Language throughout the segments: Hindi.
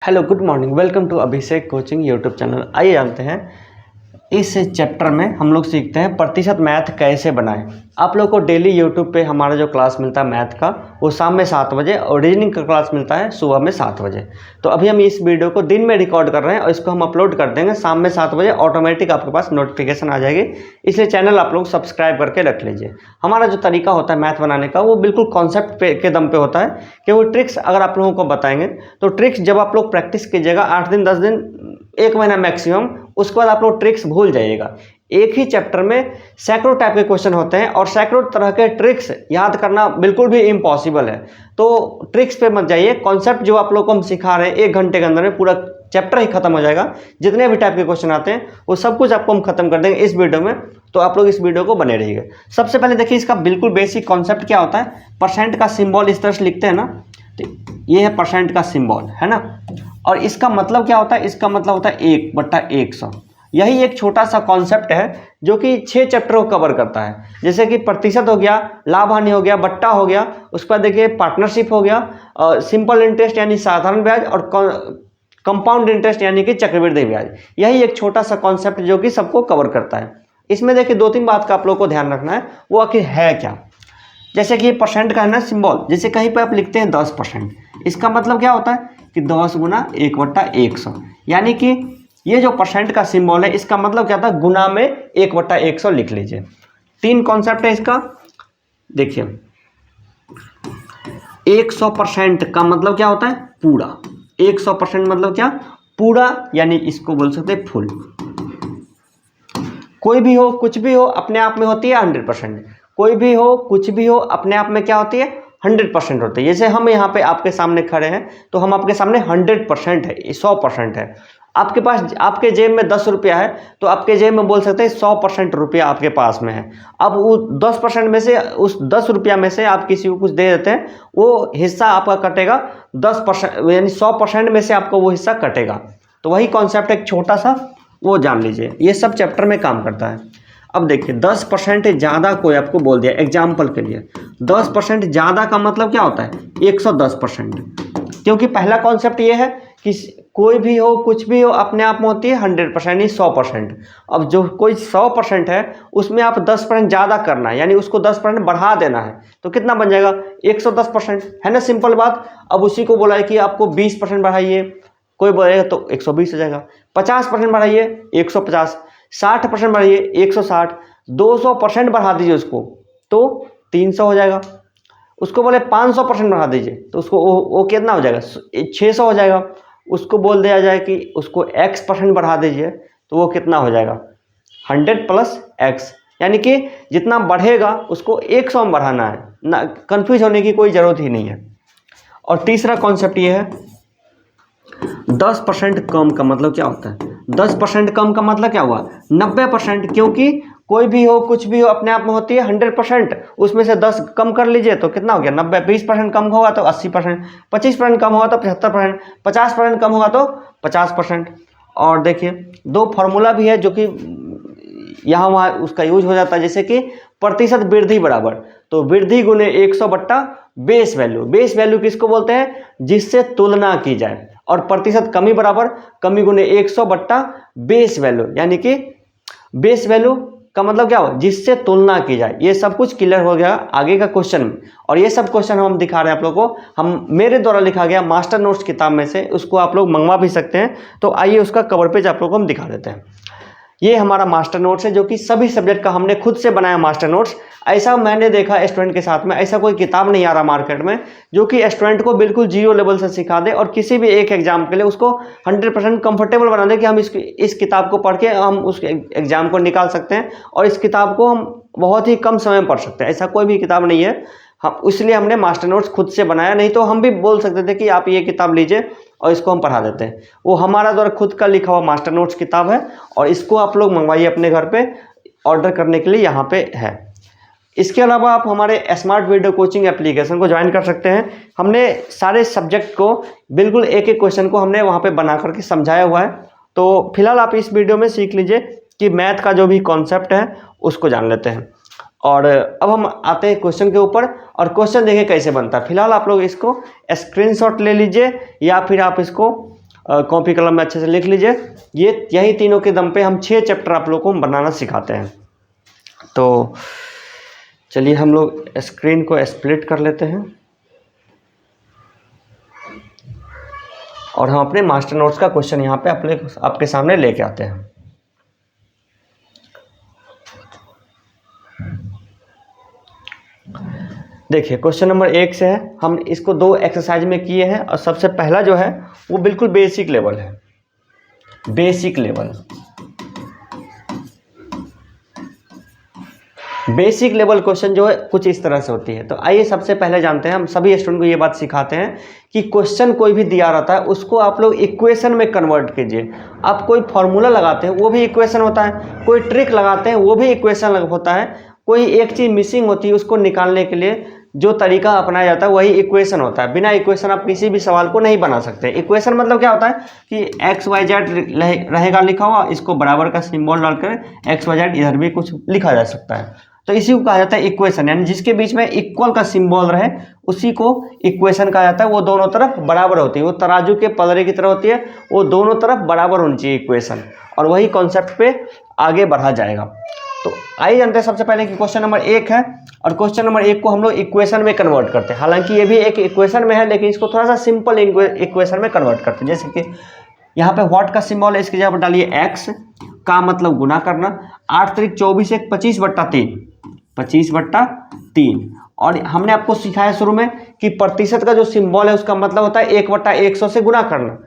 Hello good morning, welcome to Abhishek coaching YouTube channel. आइए जानते हैं इस चैप्टर में हम लोग सीखते हैं प्रतिशत मैथ कैसे बनाएं। आप लोग को डेली यूट्यूब पे हमारा जो क्लास मिलता है मैथ का, वो शाम में 7 बजे और रीजनिंग का क्लास मिलता है सुबह में 7 बजे। तो अभी हम इस वीडियो को दिन में रिकॉर्ड कर रहे हैं और इसको हम अपलोड कर देंगे शाम में 7 बजे। ऑटोमेटिक आपके पास नोटिफिकेशन आ जाएगी, इसलिए चैनल आप लोग सब्सक्राइब करके रख लीजिए। हमारा जो तरीका होता है मैथ बनाने का, वो बिल्कुल कॉन्सेप्ट के दम पे होता है कि वो ट्रिक्स अगर आप लोगों को बताएंगे तो ट्रिक्स जब आप लोग प्रैक्टिस कीजिएगा 8 दिन 10 दिन 1 महीना मैक्सिमम, उसके बाद आप लोग ट्रिक्स भूल जाइएगा। एक ही चैप्टर में सैकड़ों टाइप के क्वेश्चन होते हैं और सैकड़ों तरह के ट्रिक्स याद करना बिल्कुल भी इम्पॉसिबल है। तो ट्रिक्स पे मत जाइए, कॉन्सेप्ट जो आप लोग को हम सिखा रहे हैं 1 घंटे के अंदर में पूरा चैप्टर ही खत्म हो जाएगा। जितने भी टाइप के क्वेश्चन आते हैं वो सब कुछ आपको हम खत्म कर देंगे इस वीडियो में, तो आप लोग इस वीडियो को बने रहिएगा। सबसे पहले देखिए इसका बिल्कुल बेसिक कॉन्सेप्ट क्या होता है। परसेंट का सिंबल इस तरह से लिखते हैं ना, तो ये है परसेंट का सिंबल, है ना। और इसका मतलब क्या होता है, इसका मतलब होता है 1/100। यही एक छोटा सा कॉन्सेप्ट है जो कि 6 चैप्टर को कवर करता है। जैसे कि प्रतिशत हो गया, लाभ हानि हो गया, बट्टा हो गया, उसके बाद देखिए पार्टनरशिप हो गया, सिंपल इंटरेस्ट यानी साधारण ब्याज, और कंपाउंड इंटरेस्ट यानी कि चक्रवृद्धि ब्याज। यही एक छोटा सा कॉन्सेप्ट जो कि सबको कवर करता है। इसमें देखिए 2-3 बात का आप लोग को ध्यान रखना है, वो आखिर है क्या। जैसे कि परसेंट का है ना सिंबल, जैसे कहीं पर आप लिखते हैं 10%, इसका मतलब क्या होता है कि 10 गुना 1/100, यानी कि ये जो परसेंट का सिंबल है इसका मतलब क्या था, गुना में 1/100 लिख लीजिए। 3 कॉन्सेप्ट है इसका। देखिए 100% का मतलब क्या होता है, पूरा। 100% मतलब क्या, पूरा, यानी इसको बोल सकते हैं फुल। कोई भी हो कुछ भी हो अपने आप में होती है 100%। कोई भी हो कुछ भी हो अपने आप में क्या होती है, 100% होती है। जैसे हम यहाँ पे आपके सामने खड़े हैं तो हम आपके सामने 100% है, 100% है। आपके पास, आपके जेब में 10 रुपया है तो आपके जेब में बोल सकते हैं 100% रुपया आपके पास में है। अब वो 10% में से, उस 10 रुपया में से आप किसी को कुछ दे देते हैं, वो हिस्सा आपका कटेगा 10%, यानी 100% में से आपको वो हिस्सा कटेगा। तो वही कॉन्सेप्ट एक छोटा सा, वो जान लीजिए, ये सब चैप्टर में काम करता है। अब देखिए 10% ज़्यादा कोई आपको बोल दिया, एग्जाम्पल के लिए 10% ज़्यादा का मतलब क्या होता है, 110%। क्योंकि पहला कॉन्सेप्ट ये है कि कोई भी हो कुछ भी हो अपने आप में होती है 100%, यानी 100%। अब जो कोई 100% है उसमें आप 10% ज़्यादा करना है, यानी उसको 10% बढ़ा देना है, तो कितना बन जाएगा, 110%, है ना, सिंपल बात। अब उसी को बोला है कि आपको 20% बढ़ाइए, कोई बोलेगा तो 120 हो जाएगा। 50% बढ़ाइए 150, 60% बढ़ाइए 160, 200% बढ़ा दीजिए उसको तो 300 हो जाएगा। उसको बोले 500% बढ़ा दीजिए तो उसको वो कितना हो जाएगा, 600 हो जाएगा। उसको बोल दिया जाए कि उसको x% बढ़ा दीजिए तो वो कितना हो जाएगा, 100 + x, यानी कि जितना बढ़ेगा उसको 100 में बढ़ाना है ना। कन्फ्यूज होने की कोई ज़रूरत ही नहीं है। और तीसरा कॉन्सेप्ट ये है 10% कम का मतलब क्या होता है। 10% कम का मतलब क्या हुआ, 90%। क्योंकि कोई भी हो कुछ भी हो अपने आप में होती है 100%, उसमें से 10 कम कर लीजिए तो कितना हो गया, 90। 20% कम होगा तो 80%, 25% कम होगा तो 75%, 50% कम होगा तो 50%। और देखिए 2 फार्मूला भी है जो कि यहाँ वहाँ उसका यूज हो जाता है। जैसे कि प्रतिशत वृद्धि बराबर, तो वृद्धि गुने 100 बट्टा बेस वैल्यू। बेस वैल्यू किसको बोलते हैं, जिससे तुलना की जाए। और प्रतिशत कमी बराबर कमी गुने 100 बट्टा बेस वैल्यू, यानी कि बेस वैल्यू का मतलब क्या हो, जिससे तुलना की जाए। ये सब कुछ क्लियर हो गया आगे का क्वेश्चन में। और ये सब क्वेश्चन हम दिखा रहे हैं आप लोगों को, हम मेरे द्वारा लिखा गया मास्टर नोट्स किताब में से, उसको आप लोग मंगवा भी सकते हैं। तो आइए उसका कवर पेज आप लोग को हम दिखा देते हैं। ये हमारा मास्टर नोट्स है जो कि सभी सब्जेक्ट का हमने खुद से बनाया मास्टर नोट्स। ऐसा मैंने देखा स्टूडेंट के साथ में, ऐसा कोई किताब नहीं आ रहा मार्केट में जो कि स्टूडेंट को बिल्कुल 0 लेवल से सिखा दे और किसी भी एक एग्जाम के लिए उसको 100% कंफर्टेबल बना दे कि हम इस किताब को पढ़ के हम उस एग्जाम को निकाल सकते हैं और इस किताब को हम बहुत ही कम समय में पढ़ सकते हैं। ऐसा कोई भी किताब नहीं है, हम इसलिए हमने मास्टर नोट्स खुद से बनाया। नहीं तो हम भी बोल सकते थे कि आप ये किताब लीजिए और इसको हम पढ़ा देते हैं। वो हमारा द्वारा खुद का लिखा हुआ मास्टर नोट्स किताब है और इसको आप लोग मंगवाइए अपने घर पे, ऑर्डर करने के लिए यहाँ पे है। इसके अलावा आप हमारे स्मार्ट वीडियो कोचिंग एप्लीकेशन को ज्वाइन कर सकते हैं। हमने सारे सब्जेक्ट को बिल्कुल एक एक क्वेश्चन को हमने वहाँ पे बना करके समझाया हुआ है। तो फिलहाल आप इस वीडियो में सीख लीजिए कि मैथ का जो भी कॉन्सेप्ट है उसको जान लेते हैं। और अब हम आते हैं क्वेश्चन के ऊपर, और क्वेश्चन देखिए कैसे बनता है। फिलहाल आप लोग इसको स्क्रीनशॉट ले लीजिए या फिर आप इसको कॉपी कलम में अच्छे से लिख लीजिए। यही तीनों के दम पे हम 6 चैप्टर आप लोगों को बनाना सिखाते हैं। तो चलिए हम लोग स्क्रीन को स्प्लिट कर लेते हैं और हम अपने मास्टर नोट्स का क्वेश्चन यहाँ पे आपके सामने लेके आते हैं। देखिए क्वेश्चन नंबर 1 से है, हम इसको 2 एक्सरसाइज में किए हैं और सबसे पहला जो है वो बिल्कुल बेसिक लेवल है। बेसिक लेवल क्वेश्चन जो है कुछ इस तरह से होती है। तो आइए सबसे पहले जानते हैं, हम सभी स्टूडेंट को ये बात सिखाते हैं कि क्वेश्चन कोई भी दिया रहता है उसको आप लोग इक्वेशन में कन्वर्ट कीजिए। आप कोई फॉर्मूला लगाते हैं वो भी इक्वेशन होता है, कोई ट्रिक लगाते हैं वो भी इक्वेशन होता है, कोई एक चीज़ मिसिंग होती है उसको निकालने के लिए जो तरीका अपनाया जाता है वही इक्वेशन होता है। बिना इक्वेशन आप किसी भी सवाल को नहीं बना सकते। इक्वेशन मतलब क्या होता है कि एक्स वाई जेड रहेगा लिखा हुआ, इसको बराबर का सिंबल डालकर एक्स वाई जेड इधर भी कुछ लिखा जा सकता है, तो इसी को कहा जाता है इक्वेशन। यानी जिसके बीच में इक्वल का सिंबल रहे उसी को इक्वेशन कहा जाता है। वो दोनों तरफ बराबर होती है, वो तराजू के पलड़े की तरह होती है, वो दोनों तरफ बराबर होनी चाहिए इक्वेशन, और वही कॉन्सेप्ट पे आगे बढ़ा जाएगा। तो आइए जानते हैं सबसे पहले कि क्वेश्चन नंबर 1 है और क्वेश्चन नंबर 1 को हम लोग इक्वेशन में कन्वर्ट करते हैं। हालांकि ये भी एक इक्वेशन में है लेकिन इसको थोड़ा सा सिंपल इक्वेशन में कन्वर्ट करते हैं। जैसे कि यहाँ पे व्हाट का सिंबल है, इसकी जगह पर डालिए एक्स का मतलब गुना करना। 8 तारीख 24 1 25/3 25/3। और हमने आपको सिखाया शुरू में कि प्रतिशत का जो सिंबल है उसका मतलब होता है 1/100 से गुना करना।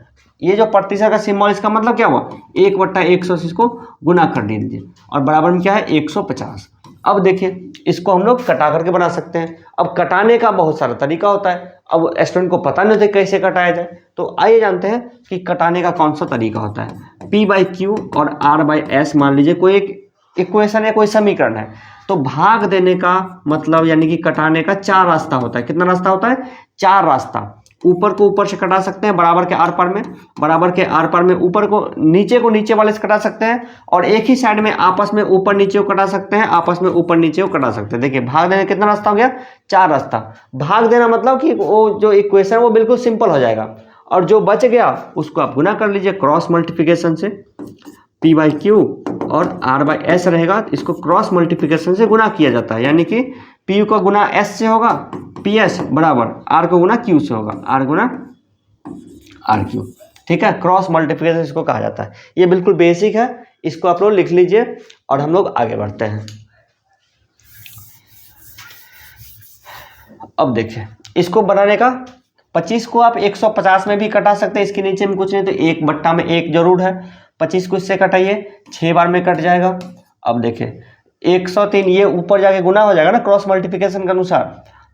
ये जो प्रतिशत का सिंबल इसका मतलब क्या हुआ, 1/100 से इसको गुना कर दीजिए और बराबर में क्या है 150। अब देखिए इसको हम लोग कटा करके बना सकते हैं। अब कटाने का बहुत सारा तरीका होता है, अब स्टूडेंट को पता नहीं होता कैसे कटाया जाए, तो आइए जानते हैं कि कटाने का कौन सा तरीका होता है। P/Q और R/S मान लीजिए कोई एक इक्वेशन है, कोई समीकरण है, तो भाग देने का मतलब यानी कि कटाने का 4 रास्ता होता है। कितना रास्ता होता है, 4 रास्ता। ऊपर को ऊपर से कटा सकते हैं बराबर के आर पार में, बराबर के आर पार में ऊपर को नीचे वाले से कटा सकते हैं, और एक ही साइड में आपस में ऊपर नीचे को कटा सकते हैं, आपस में ऊपर नीचे को कटा सकते हैं। देखिए भाग देने कितना रास्ता हो गया, 4 रास्ता। भाग देना मतलब कि वो जो इक्वेशन वो बिल्कुल सिंपल हो जाएगा, और जो बच गया उसको आप गुना कर लीजिए क्रॉस मल्टीप्लिकेशन से। P/Q और R/S रहेगा, इसको क्रॉस मल्टीप्लिकेशन से गुना किया जाता है, यानी कि P का गुना S से होगा PS बराबर R को गुना Q से होगा, R गुना RQ। ठीक है, क्रॉस मल्टीप्लिकेशन इसको कहा जाता है। ये बिल्कुल बेसिक है, इसको आप लोग लिख लीजिए और हम लोग आगे बढ़ते हैं। अब देखिए इसको बनाने का 25 को आप 150 में भी कटा सकते हैं, इसके नीचे में कुछ नहीं तो 1/1 जरूर है। 25 को इससे कटाइए 6 बार में कट जाएगा। अब देखिए 103 ये ऊपर जाके गुना हो जाएगा ना क्रॉस मल्टीप्लिकेशन के अनुसार,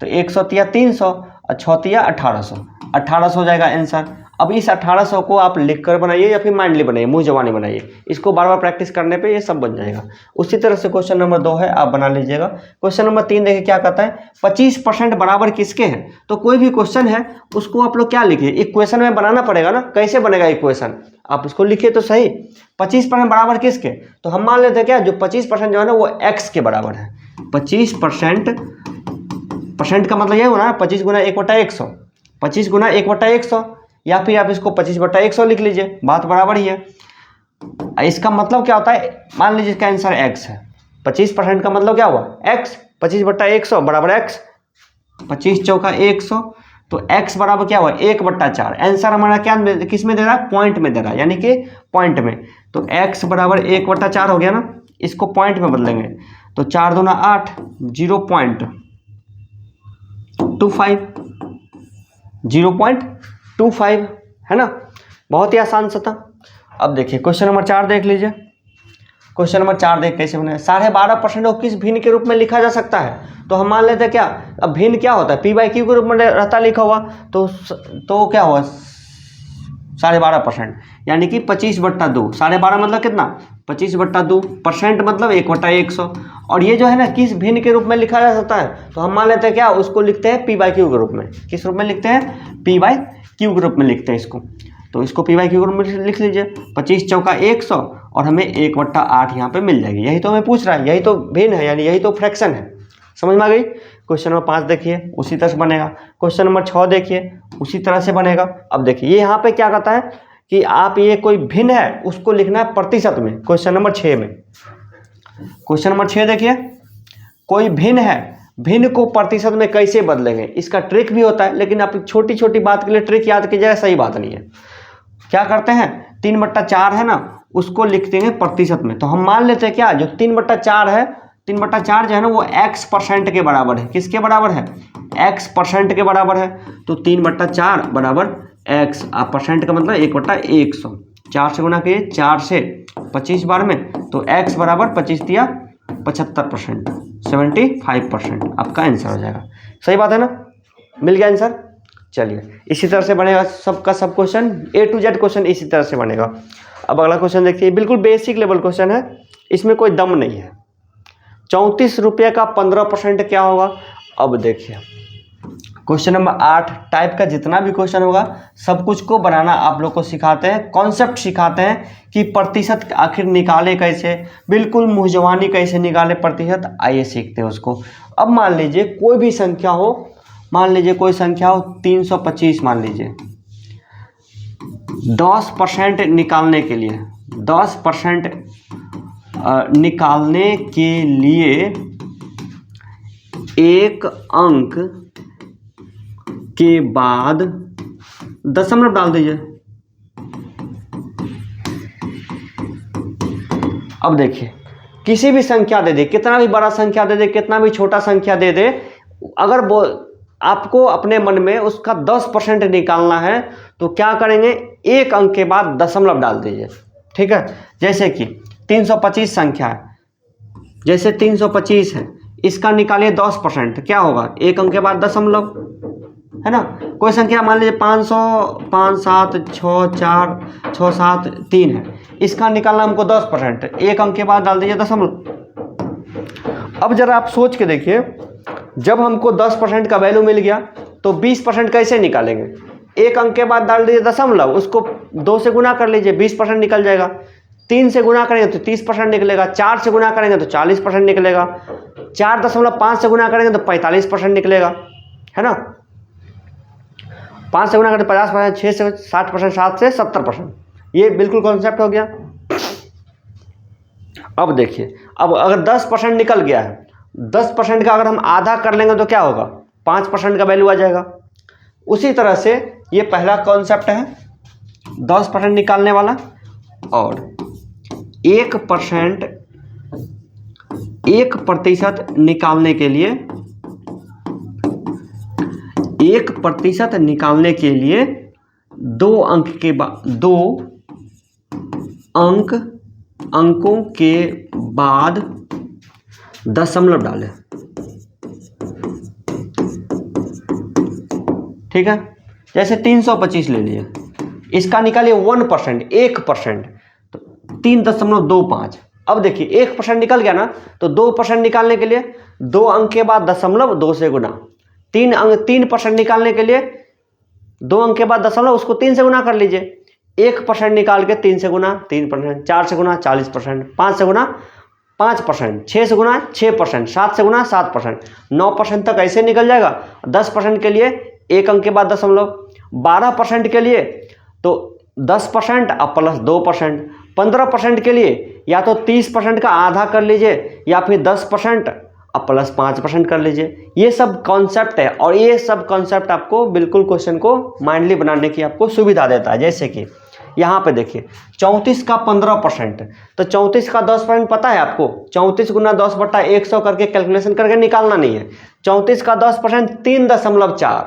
तो 100 300 और 6 1800 हो जाएगा आंसर। अब इस 1800 को आप लिख कर बनाइए या फिर माइंडली बनाइए, मुंह जबानी बनाइए, इसको बार बार प्रैक्टिस करने पे ये सब बन जाएगा। उसी तरह से क्वेश्चन नंबर 2 है, आप बना लीजिएगा। क्वेश्चन नंबर 3 देखिए क्या कहता है, 25% बराबर किसके हैं। तो कोई भी क्वेश्चन है उसको आप लोग क्या लिखिए, इक्वेशन में बनाना पड़ेगा ना। कैसे बनेगा इक्वेशन, आप उसको लिखिए तो सही। 25% बराबर किसके, तो हम मान लेते हैं क्या, जो 25% जो है ना वो x के बराबर है। 25% का मतलब ये हो ना 25 गुना 1/100, 25 गुना 1/100, या फिर आप इसको 25/100 लिख लीजिए, बात बराबर ही है। इसका मतलब क्या होता है, मान लीजिए इसका आंसर x है, 25% का मतलब क्या हुआ x, 25/100 बराबर x, 25 चौका 100, तो x बराबर क्या हुआ 1/4। आंसर हमारा क्या किस में दे रहा है, पॉइंट में दे रहा है, यानी कि पॉइंट में। तो x बराबर 1/4 हो गया ना, इसको पॉइंट में बदलेंगे तो 4 दूना 8, 0.25 है ना, बहुत ही आसान सा था। अब देखिए क्वेश्चन नंबर 4 देख लीजिए। क्वेश्चन नंबर 4 देख कैसे बने, 12.5% को किस भिन्न के रूप में लिखा जा सकता है। तो हम मान लेते हैं क्या, अब भिन्न क्या होता है, P/Q के रूप में रहता लिखा हुआ, तो क्या हुआ 12.5%, यानी कि 25/2। 12.5 मतलब कितना, 25/2%, मतलब 1/100। और ये जो है ना किस भिन्न के रूप में लिखा जा सकता है, तो हम मान लेते हैं क्या, उसको लिखते हैं P/Q के रूप में। किस रूप में लिखते हैं, P/Q के रूप में लिखते हैं इसको। तो इसको P/Q के रूप में लिख लीजिए, 25 चौका 100 और हमें 1/8 यहाँ पे मिल जाएगी। यही तो हमें पूछ रहा है, यही तो भिन्न है, यानी यही तो फ्रैक्शन है। समझ में आ गई। क्वेश्चन नंबर 5 देखिए उसी तरह से बनेगा। क्वेश्चन नंबर 6 देखिए उसी तरह से बनेगा। अब देखिए ये यहाँ पे क्या कहता है, कि आप ये कोई भिन्न है उसको लिखना है प्रतिशत में। क्वेश्चन नंबर 6 में, क्वेश्चन नंबर 6 देखिए, कोई भिन्न है, भिन्न को प्रतिशत में कैसे बदलेंगे, इसका ट्रिक भी होता है, लेकिन आप छोटी छोटी बात के लिए ट्रिक याद कीजिएगा, सही बात नहीं है। क्या करते हैं, 3/4 है ना, उसको लिखते हैं प्रतिशत में। तो हम मान लेते हैं क्या, जो 3/4 है, 3/4 जो है ना वो x% के बराबर है। किसके बराबर है, x% के बराबर है। तो 3/4 बराबर x, आप परसेंट का मतलब 1/100, 4 से गुना किए, 4 से 25 बार में, तो x बराबर 25 दिया 75%, 75% आपका आंसर हो जाएगा। सही बात है ना, मिल गया आंसर। चलिए इसी तरह से बनेगा सबका सब question, A to Z question इसी तरह से बनेगा। अब अगला क्वेश्चन देखिए, बिल्कुल बेसिक लेवल क्वेश्चन है, इसमें कोई दम नहीं है। 34 रुपये का 15% क्या होगा। अब देखिए क्वेश्चन नंबर 8 टाइप का जितना भी क्वेश्चन होगा सब कुछ को बनाना आप लोग को सिखाते हैं, कॉन्सेप्ट सिखाते हैं कि प्रतिशत आखिर निकाले कैसे, बिल्कुल मुंहजबानी कैसे निकाले प्रतिशत, आइए सीखते हैं उसको। अब मान लीजिए कोई भी संख्या हो, मान लीजिए कोई संख्या हो 325, मान लीजिए 10% निकालने के लिए, 10% निकालने के लिए एक अंक के बाद दशमलव डाल दीजिए। अब देखिए किसी भी संख्या दे दे, कितना भी बड़ा संख्या दे दे, कितना भी छोटा संख्या दे दे, अगर वो आपको अपने मन में उसका 10% निकालना है तो क्या करेंगे, एक अंक के बाद दशमलव डाल दीजिए। ठीक है, जैसे कि 325 संख्या है, जैसे 325 है, इसका निकालिए 10%, क्या होगा, एक अंक के बाद दशमलव, है ना। कोई संख्या मान लीजिए 500, 5, 7, 6, 4, 6, 7, 3 है, इसका निकालना हमको 10%, एक अंक के बाद डाल दीजिए दशमलव। अब जरा आप सोच के देखिए, जब हमको 10% का वैल्यू मिल गया तो 20% कैसे निकालेंगे, एक अंक के बाद डाल दीजिए दशमलव, उसको 2 से गुना कर लीजिए, 20% निकल जाएगा। 3 से गुना करेंगे तो 30% निकलेगा, 4 से गुना करेंगे तो 40% निकलेगा, 4.5 से गुना करेंगे तो 45% निकलेगा, है ना। 5 से गुना करें 50%, 6 से 60%, 7 से 70%, ये बिल्कुल कॉन्सेप्ट हो गया। अब देखिए, अब अगर 10% निकल गया है, 10% का अगर हम आधा कर लेंगे तो क्या होगा, 5% का वैल्यू आ जाएगा। उसी तरह से ये पहला कॉन्सेप्ट है 10% निकालने वाला, और 1% निकालने के लिए, 1% निकालने के लिए 2 अंक के बाद, 2 अंकों के बाद दशमलव डालें। ठीक है, जैसे 325 ले लिए, इसका निकालिए 1%, 1%, तो 3.25। अब देखिए 1% निकल गया ना, तो 2% निकालने के लिए 2 अंक के बाद दशमलव 2 से गुना, 3% निकालने के लिए 2 अंक के बाद दशमलव, उसको 3 से गुना कर लीजिए। 1% निकाल के 3 से गुना 3%, 4 से गुना 40%, 5 से गुना 5%, 6 से गुना 6%, 7 से गुना 7%, 9% तक ऐसे निकल जाएगा। 10% के लिए 1 अंक के बाद दशमलव, 12% के लिए तो 10% और प्लस 2%, 15% के लिए या तो 30% का आधा कर लीजिए या फिर 10% और प्लस 5% कर लीजिए। ये सब कॉन्सेप्ट है, और ये सब कॉन्सेप्ट आपको बिल्कुल क्वेश्चन को माइंडली बनाने की आपको सुविधा देता है। जैसे कि यहाँ पे देखिए 34 का 15%, तो 34 का 10% पता है आपको, 34 गुना 10/100 करके कैलकुलेशन करके निकालना नहीं है। 34 का 10% 3.4,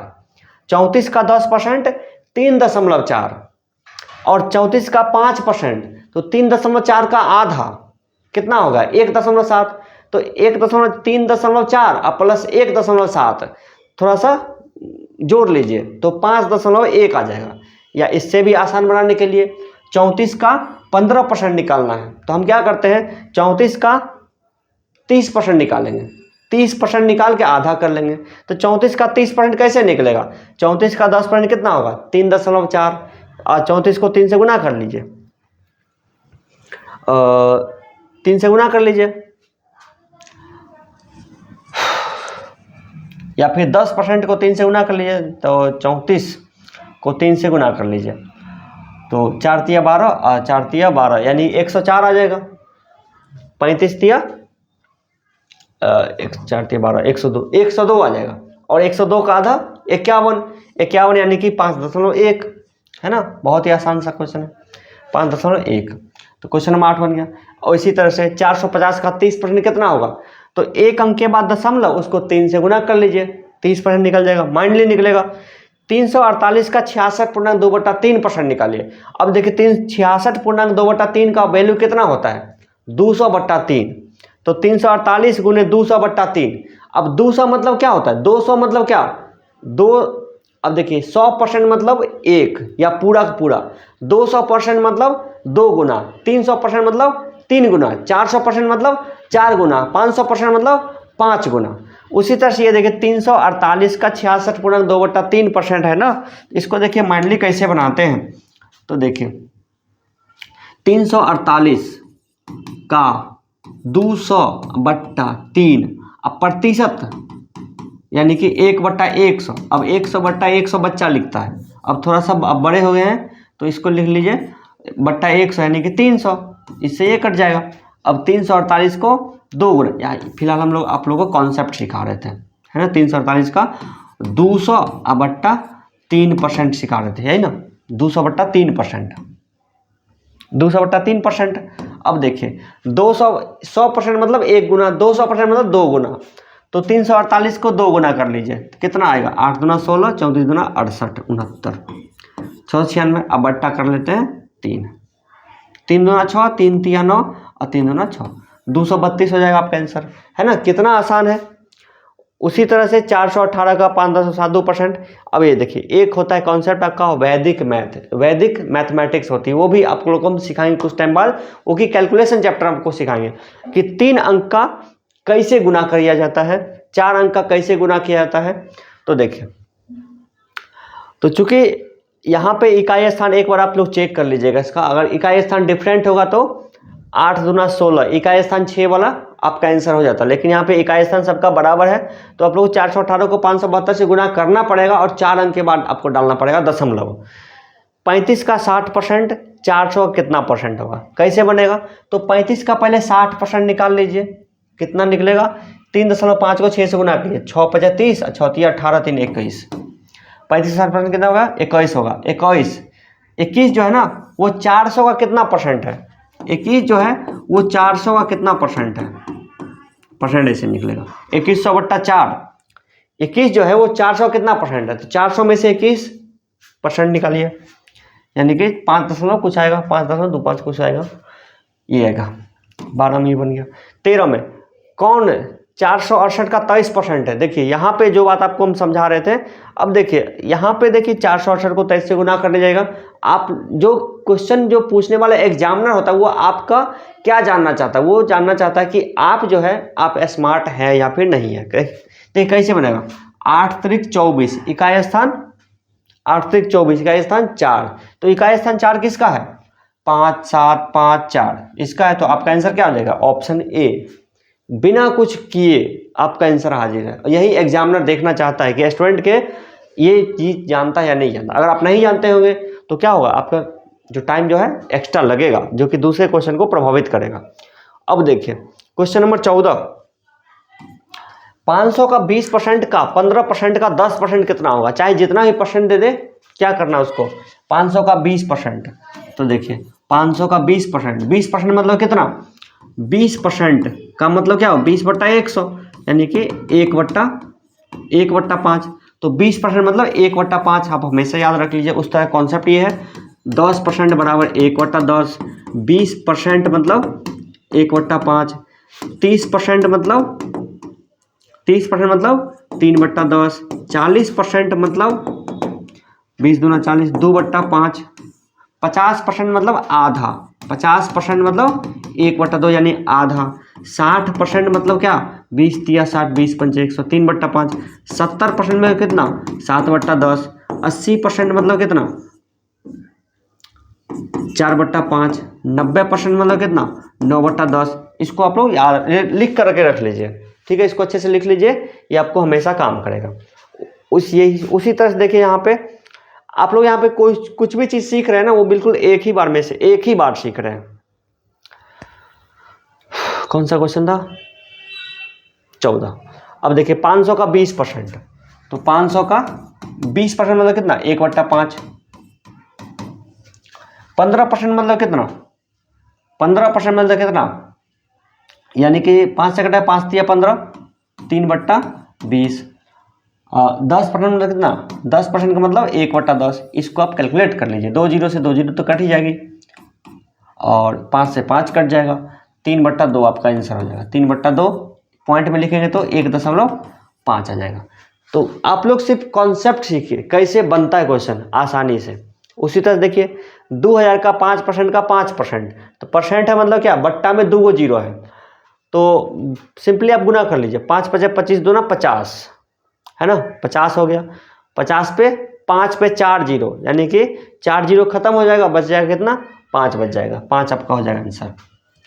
34 का 10% 3.4, और 34 का 5% तो 3.4 का आधा कितना होगा, 1.7, तो 3.4 और प्लस 1.7 थोड़ा सा जोड़ लीजिए तो 5.1 आ जाएगा। या इससे भी आसान बनाने के लिए 34 का 15% निकालना है, तो हम क्या करते हैं, 34 का 30% निकालेंगे, 30% निकाल के आधा कर लेंगे। तो 34 का 30% कैसे निकलेगा, 34 का 10% कितना होगा 3.4, और 34 को 3 से गुना कर लीजिए, 3 से गुना कर लीजिए, या फिर 10% को 3 से गुना कर लीजिए, तो 34 को 3 से गुना कर लीजिए, तो 4 तिया 12 और 4 तिया 12 यानी 104 आ जाएगा। 35 तिया 4 तिया 12 102 आ जाएगा। और 102 का आधा 51 यानी कि 5.1 है ना। बहुत ही आसान सा क्वेश्चन है, 5.1। तो क्वेश्चन नंबर 8 बन गया। और इसी तरह से 450 का 30% कितना होगा, तो एक अंक के बाद दशमलव उसको 3 से गुना कर लीजिए, 30% निकल जाएगा, माइंडली निकलेगा। 348 का 66.2/3% निकालिए। अब देखिए 66.2/3 का वैल्यू कितना होता है, 200/3। तो 348 गुने 200/3। अब 200 मतलब क्या होता है, 200 मतलब क्या, दो। अब देखिए 100% मतलब 1 या पूरा का पूरा, 200% मतलब 2 गुना, 300% मतलब 3 गुना, 400% मतलब 4 गुना, 500% मतलब 5 गुना। उसी तरह से ये देखिए 348 का 66.2/3% है ना। इसको देखिए माइंडली कैसे बनाते हैं, तो देखिए 348 का 200/3 अब प्रतिशत यानी कि 1/100। अब 100/100 बच्चा लिखता है, अब थोड़ा सा अब बड़े हो गए हैं तो इसको लिख लीजिए बट्टा 100 यानी कि 300, इससे ये कट जाएगा। अब 348 को 2 गुना, फिलहाल हम लोग आप लोगों को कॉन्सेप्ट सिखा रहे थे, है ना। 348 का 200/3% सिखा रहे थे, यही ना, 200/3%, 200/3%। अब देखिए 100% मतलब 1 गुना, 200% मतलब 2 गुना। तो 348 को 2 गुना कर लीजिए, कितना आएगा, 8 दूना 16, 34 दूना 68, 69, 696। अब बट्टा कर लेते हैं 3 दूना 6, 3 तिया 9 और 3 दूना 6, 232 हो जाएगा आपका आंसर, है ना। कितना आसान है। उसी तरह से 418 का 5.72%। अब ये देखिए एक होता है कॉन्सेप्ट आपका वैदिक मैथमेटिक्स होती है, वो भी आप लोगों को हम सिखाएंगे कुछ टाइम बाद, वो की कैलकुलेशन चैप्टर आपको सिखाएंगे कि 3 अंक का कैसे गुना किया जाता है, 4 अंक का कैसे गुना किया जाता है। तो देखिए, तो चूंकि यहाँ पे इकाई स्थान एक बार आप लोग चेक कर लीजिएगा इसका, अगर इकाई स्थान डिफरेंट होगा तो 8 दूना 16, इकाई स्थान 6 वाला आपका आंसर हो जाता है। लेकिन यहाँ पे इकाई स्थान सबका बराबर है, तो आप लोग 418 को 572 से गुना करना पड़ेगा और 4 अंक के बाद आपको डालना पड़ेगा दशमलव। 35 का 60%, 400 का कितना परसेंट होगा, कैसे बनेगा, तो 35 का पहले 60% निकाल लीजिए, कितना निकलेगा, 3.5 को 6 से गुना कीजिए, 6 5 30, 6 3 18, 3 21, 35 का 60% कितना होगा, 21 होगा। 21 जो है ना वो 400 का कितना परसेंट है, 21 जो है वो 400 का कितना परसेंट है, परसेंट ऐसे निकलेगा 2100/4। 21 जो है वो 400 कितना परसेंट है, तो 400 में से 21% निकालिए, यानी कि 5 कुछ आएगा, 5.25 कुछ आएगा, ये आएगा। 12 में ये बन गया। 13 में कौन 468 का 23% है। देखिए यहाँ पे जो बात आपको हम समझा रहे थे, अब देखिए यहाँ पे देखिए 468 को 23 से गुना करने जाएगा। आप जो क्वेश्चन जो पूछने वाला एग्जामिनर होता है वो आपका क्या जानना चाहता है, वो जानना चाहता है कि आप जो है आप स्मार्ट है या फिर नहीं है। देखिए कैसे बनेगा, 8 त्रिक 24, इकाई स्थान 8 त्रिक 24, इकाई स्थान 4, तो इकाई स्थान 4 किसका है, 5 7 5 4 इसका है। तो आपका आंसर क्या हो जाएगा, ऑप्शन ए, बिना कुछ किए आपका आंसर हाजिर है। यही एग्जामिनर देखना चाहता है कि स्टूडेंट के ये चीज जानता है या नहीं जानता। अगर आप नहीं जानते होंगे तो क्या होगा, आपका जो टाइम जो है एक्स्ट्रा लगेगा, जो कि दूसरे क्वेश्चन को प्रभावित करेगा। अब देखिए क्वेश्चन नंबर 14, 500 का 20% का 15% का 10% कितना होगा, चाहे जितना भी परसेंट दे दे, क्या करना है उसको, 500 का 20%। तो देखिए 500 का 20%, 20% मतलब कितना, 20% का मतलब क्या हो, 20/100 यानी कि 1/5। तो 20% मतलब 1/5, आप हमेशा याद रख लीजिए। उस तरह कॉन्सेप्ट ये है, 10% बराबर 1/10, 20% मतलब 1/5, 30% मतलब 3/10, 40% मतलब 20 दूना 40, 2/5, 50% मतलब आधा, 50% मतलब 1/2 यानी आधा, 60% मतलब क्या, 20 तिया 60, 20 पंचे 100, 3/5, 70% में कितना, 7/10, 80% मतलब कितना, 4/5, 90% मतलब कितना, 9/10। इसको आप लोग याद लिख करके रख लीजिए, ठीक है, इसको अच्छे से लिख लीजिए, ये आपको हमेशा काम करेगा। उसी तरह से देखिए यहाँ पे आप लोग यहाँ पे कोई कुछ भी चीज़ सीख रहे हैं ना, वो बिल्कुल एक ही बार में से एक ही बार सीख रहे हैं। कौन सा क्वेश्चन था? 14। अब देखिए 500 का 20%, तो 500 का 20% मतलब कितना? 1/5। 15% मतलब कितना? 15% मतलब कितना? यानी कि 5 से कटा 5 या 15, 3/20। 10% मतलब कितना? 10% का मतलब 1/10। इसको आप कैलकुलेट कर लीजिए, 2 जीरो से 2 जीरो तो कट ही जाएगी, और 5 से 5 कट जाएगा, 3/2 आपका आंसर हो जाएगा। 3/2 पॉइंट में लिखेंगे तो 1.5 आ जाएगा। तो आप लोग सिर्फ कॉन्सेप्ट सीखिए कैसे बनता है क्वेश्चन आसानी से। उसी तरह देखिए 2000 का 5% का 5%, तो परसेंट है मतलब क्या? बट्टा में 2 जीरो है, तो सिंपली आप गुना कर लीजिए। 5 × 25 दूना 50 है ना, 50 हो गया। 50 पे 5 पे 4 जीरो, यानी कि 4 जीरो खत्म हो जाएगा, बच जाएगा कितना? 5 बच जाएगा। 5 आपका हो जाएगा आंसर।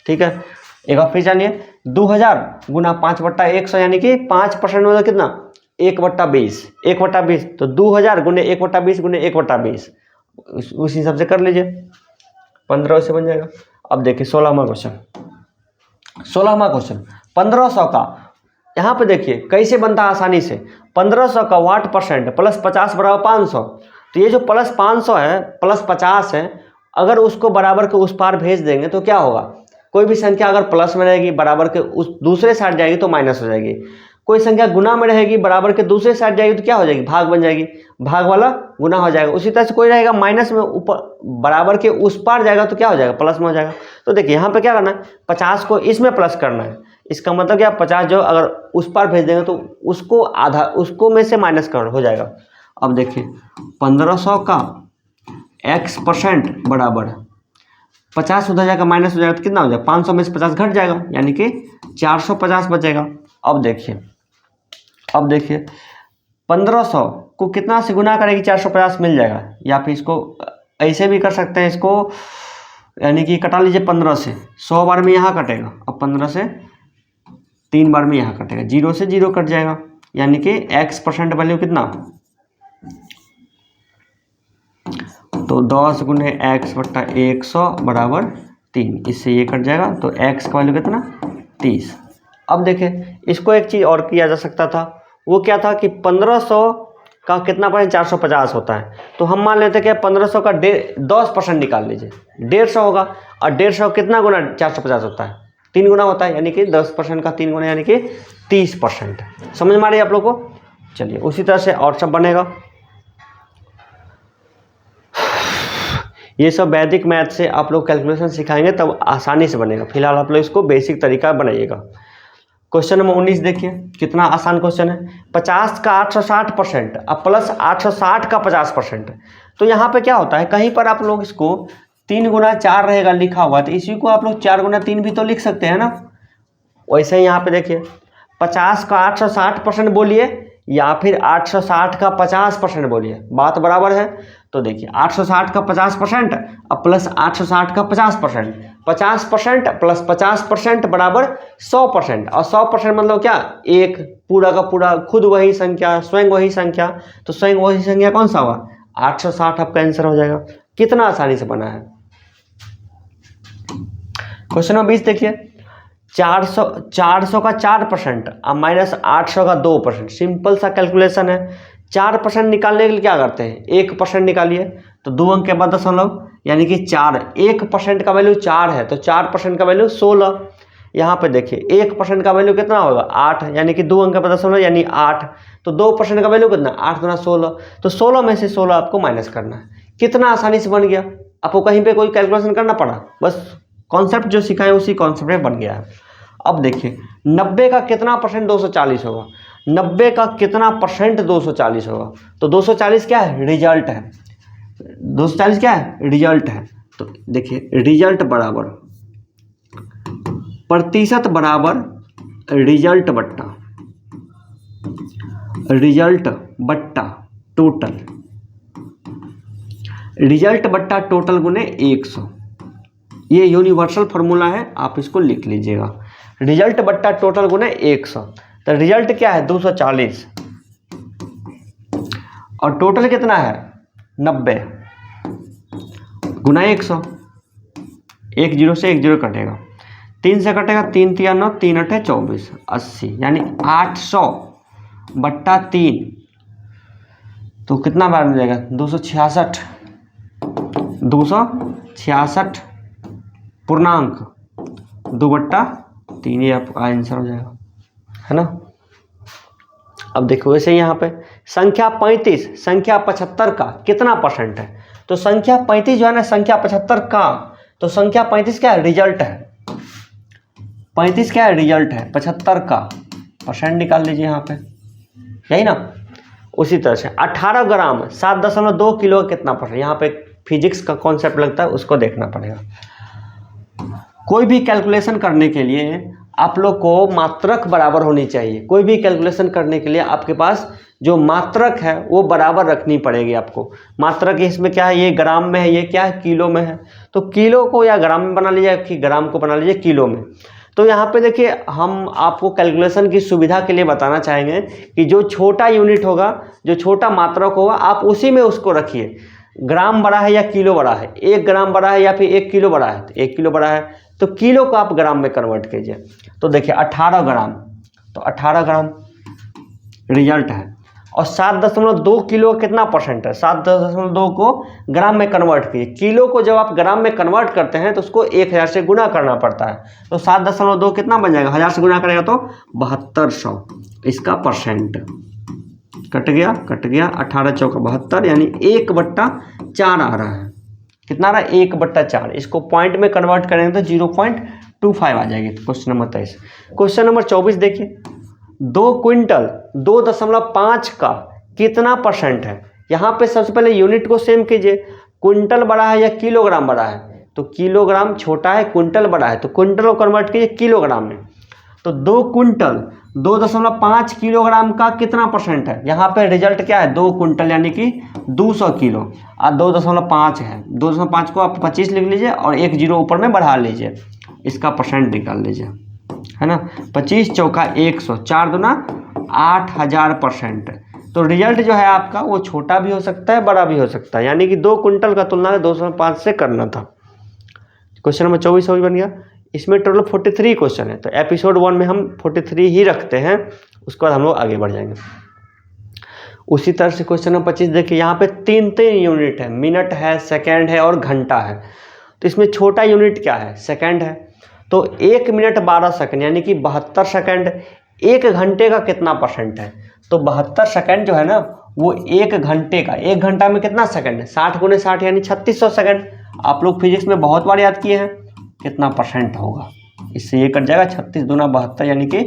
ठीक है, एक बार फिर जानिए, 2000 गुना 5/100 यानी कि 5% मतलब कितना? 1/20। 1/20 तो 2000 गुने 1/20 गुने 1/20, उस हिसाब से कर लीजिए, 15 से बन जाएगा। अब देखिए 16वां क्वेश्चन। 16वां क्वेश्चन 1500 का, यहाँ पे देखिए कैसे बनता है आसानी से। 1500 का वाट परसेंट प्लस 50 बराबर 500, तो ये जो प्लस 500 है प्लस 50 है, अगर उसको बराबर के उस पार भेज देंगे तो क्या होगा? कोई भी संख्या अगर प्लस में रहेगी बराबर के उस दूसरे साइड जाएगी तो माइनस हो जाएगी। कोई संख्या गुना में रहेगी बराबर के दूसरे साइड जाएगी तो क्या हो जाएगी? भाग बन जाएगी, भाग वाला गुना हो जाएगा। उसी तरह से कोई रहेगा माइनस में ऊपर बराबर के उस पार जाएगा तो क्या हो जाएगा? प्लस में हो जाएगा। तो देखिए यहाँ पे क्या करना है? 50 को इसमें प्लस करना है। इसका मतलब क्या? 50 जो अगर उस पार भेज देंगे तो उसको आधा, उसको में से माइनस कर हो जाएगा। अब देखिए 1500 का x% बराबर 50 उधर जाएगा माइनस हो जाएगा तो कितना हो जाएगा? 500 में से 50 घट जाएगा, यानी कि 450 बचेगा। अब देखिए 1500 को कितना से गुना करेगी? 450 मिल जाएगा, या फिर इसको ऐसे भी कर सकते हैं, इसको यानी कि कटा लीजिए 15 से, 100 बार में यहाँ कटेगा, अब 15 से 3 बार में यहाँ कटेगा, 0 से 0 कट जाएगा, यानी कि x% वैल्यू कितना? तो 10 गुने x/100 बराबर 3, इससे ये कट जाएगा, तो x का वैल्यू कितना? 30। अब देखिए इसको एक चीज़ और किया जा सकता था, वो क्या था कि 1500 का कितना परसेंट? 450 होता है, तो हम मान लेते कि 1500 का 10% निकाल लीजिए, 150 होगा, और 150 कितना गुना 450 होता है? 3 गुना होता है, यानी कि 10% का 3 गुना यानी कि 30%। समझ में आ रही है आप लोग को? चलिए उसी तरह से और सब बनेगा। ये सब वैदिक मैथ से आप लोग कैलकुलेशन सिखाएंगे तब आसानी से बनेगा। फिलहाल आप लोग इसको बेसिक तरीका बनाइएगा। क्वेश्चन नंबर 19 देखिए, कितना आसान क्वेश्चन है। 50 का 860% अब प्लस 860 का 50%, तो यहाँ पे क्या होता है? कहीं पर आप लोग इसको 3 गुना 4 रहेगा लिखा हुआ, तो इसी को आप लोग 4 गुना 3 भी तो लिख सकते हैं ना। वैसे ही यहाँ पे देखिए 50 का 860% बोलिए या फिर 860 का 50% बोलिए, बात बराबर है। तो देखिए 860 का 50% अब प्लस 860 का 50%, 50% प्लस 50% बराबर 100%, और 100% मतलब क्या? एक पूरा का पूरा खुद वही संख्या, स्वयं वही संख्या, तो स्वयं वही संख्या कौन सा हुआ? 860 आपका आंसर हो जाएगा। कितना आसानी से बना है। क्वेश्चन नंबर 20 देखिए, 400 का 4% अब माइनस 800 का 2%। सिंपल सा कैलकुलेशन है। 4% निकालने के लिए क्या करते हैं? 1% निकालिए, तो 2 अंक के बाद दशमलव, यानी कि 4। 1% का वैल्यू 4 है, तो 4% का वैल्यू 16। यहाँ पे देखिए 1% का वैल्यू कितना होगा? 8, यानी कि 2 अंक के बाद दशमलव यानी 8। तो 2% का वैल्यू कितना? 8 गुना 16, तो 16 में से 16 आपको माइनस करना है। कितना आसानी से बन गया। आपको कहीं पे कोई कैलकुलेशन करना पड़ा, बस कॉन्सेप्ट जो सिखाए उसी कॉन्सेप्ट में बन गया है। अब देखिए 90 का कितना परसेंट 240 होगा? 90 का कितना परसेंट 240 होगा? तो 240 क्या है? रिजल्ट है। 240 क्या है? रिजल्ट है। तो देखिए रिजल्ट बराबर प्रतिशत बराबर रिजल्ट बट्टा टोटल, रिजल्ट बट्टा टोटल गुने 100। ये यूनिवर्सल फॉर्मूला है, आप इसको लिख लीजिएगा। रिजल्ट बट्टा टोटल गुने 100, तो रिजल्ट क्या है? 240, और टोटल कितना है? 90 गुना 100, 1 0 से 1 0 कटेगा, 3 से कटेगा, 3 3 9, 3 8 24, 80 यानी 800/3। तो कितना बार मिल जाएगा? 266, 266 पूर्णांक 2/3, ये आपका आंसर हो जाएगा, है ना। अब देखो वैसे यहाँ पे संख्या 35 संख्या 75 का कितना परसेंट है? तो संख्या 35 जो है ना संख्या 75 का, तो संख्या 35 क्या है? रिजल्ट है। 35 क्या है? रिजल्ट है। 75 का परसेंट निकाल लीजिए यहाँ पे, यही ना। उसी तरह से 18 ग्राम 7.2 किलो कितना परसेंट? यहाँ पे फिजिक्स का कॉन्सेप्ट लगता है, उसको देखना पड़ेगा। कोई भी कैलकुलेशन करने के लिए आप लोग को मात्रक बराबर होनी चाहिए। कोई भी कैलकुलेशन करने के लिए आपके पास जो मात्रक है वो बराबर रखनी पड़ेगी आपको। मात्रक इसमें क्या है? ये ग्राम में है, ये क्या है? किलो में है। तो किलो को या ग्राम में बना लीजिए, कि ग्राम को बना लीजिए किलो में। तो यहाँ पे देखिए हम आपको कैलकुलेशन की सुविधा के लिए बताना चाहेंगे कि जो छोटा यूनिट होगा, जो छोटा मात्रक होगा, आप उसी में उसको रखिए। ग्राम बड़ा है या किलो बड़ा है? 1 ग्राम बड़ा है या फिर 1 किलो बड़ा है? तो 1 किलो बड़ा है, तो किलो को आप ग्राम में कन्वर्ट कीजिए। तो देखिए 18 ग्राम, तो 18 ग्राम रिजल्ट है। और 7.2 किलो कितना परसेंट है? 7.2 को ग्राम में कन्वर्ट कीजिए। किलो को जब आप ग्राम में कन्वर्ट करते हैं तो उसको 1000 से गुना करना पड़ता है। तो 7.2 कितना बन जाएगा? 1000 से गुना करेगा तो 7200, इसका परसेंट कट गया 18 चौका 72, यानी 1/4 आ रहा है। कितना आ रहा है? 1/4। इसको पॉइंट में कन्वर्ट करेंगे तो 0.25 आ जाएगी। Question number 23। क्वेश्चन नंबर 24 देखिए, 2 क्विंटल 2.5 का कितना परसेंट है? यहाँ पे सबसे पहले यूनिट को सेम कीजिए। क्विंटल बड़ा है या किलोग्राम बड़ा है? तो किलोग्राम छोटा है, क्विंटल बड़ा है, तो क्विंटल को कन्वर्ट कीजिए किलोग्राम में। तो 2 क्विंटल 2.5 किलोग्राम का कितना परसेंट है? यहाँ पे रिजल्ट क्या है? 2 क्विंटल यानी कि 200 किलो, और 2.5 है। 2.5 को आप 25 लिख लीजिए और 1 0 ऊपर में बढ़ा लीजिए, इसका परसेंट निकाल लीजिए, है ना। 25 चौका 100, 4 दूना 8000%। तो रिजल्ट जो है आपका वो छोटा भी हो सकता है, बड़ा भी हो सकता है, यानी कि 2 क्विंटल का तुलना 205 से करना था। क्वेश्चन नंबर 24 बन गया। इसमें टोटल 43 क्वेश्चन है, तो एपिसोड 1 में हम 43 ही रखते हैं, उसके बाद हम लोग आगे बढ़ जाएंगे। उसी तरह से क्वेश्चन नंबर 25 देखिए, यहाँ पे 3 यूनिट है, मिनट है, सेकंड है और घंटा है। तो इसमें छोटा यूनिट क्या है? सेकंड है। तो 1 मिनट 12 सेकंड यानी कि 72 सेकंड। 1 घंटे का कितना परसेंट है? तो 72 सेकंड जो है ना वो 1 घंटे का, 1 घंटा में कितना सेकंड है? 60 × 60 यानी 3600 सेकंड। आप लोग फिजिक्स में बहुत बार याद किए हैं, कितना परसेंट होगा? इससे ये कट जाएगा, 36 दूना 72 यानी कि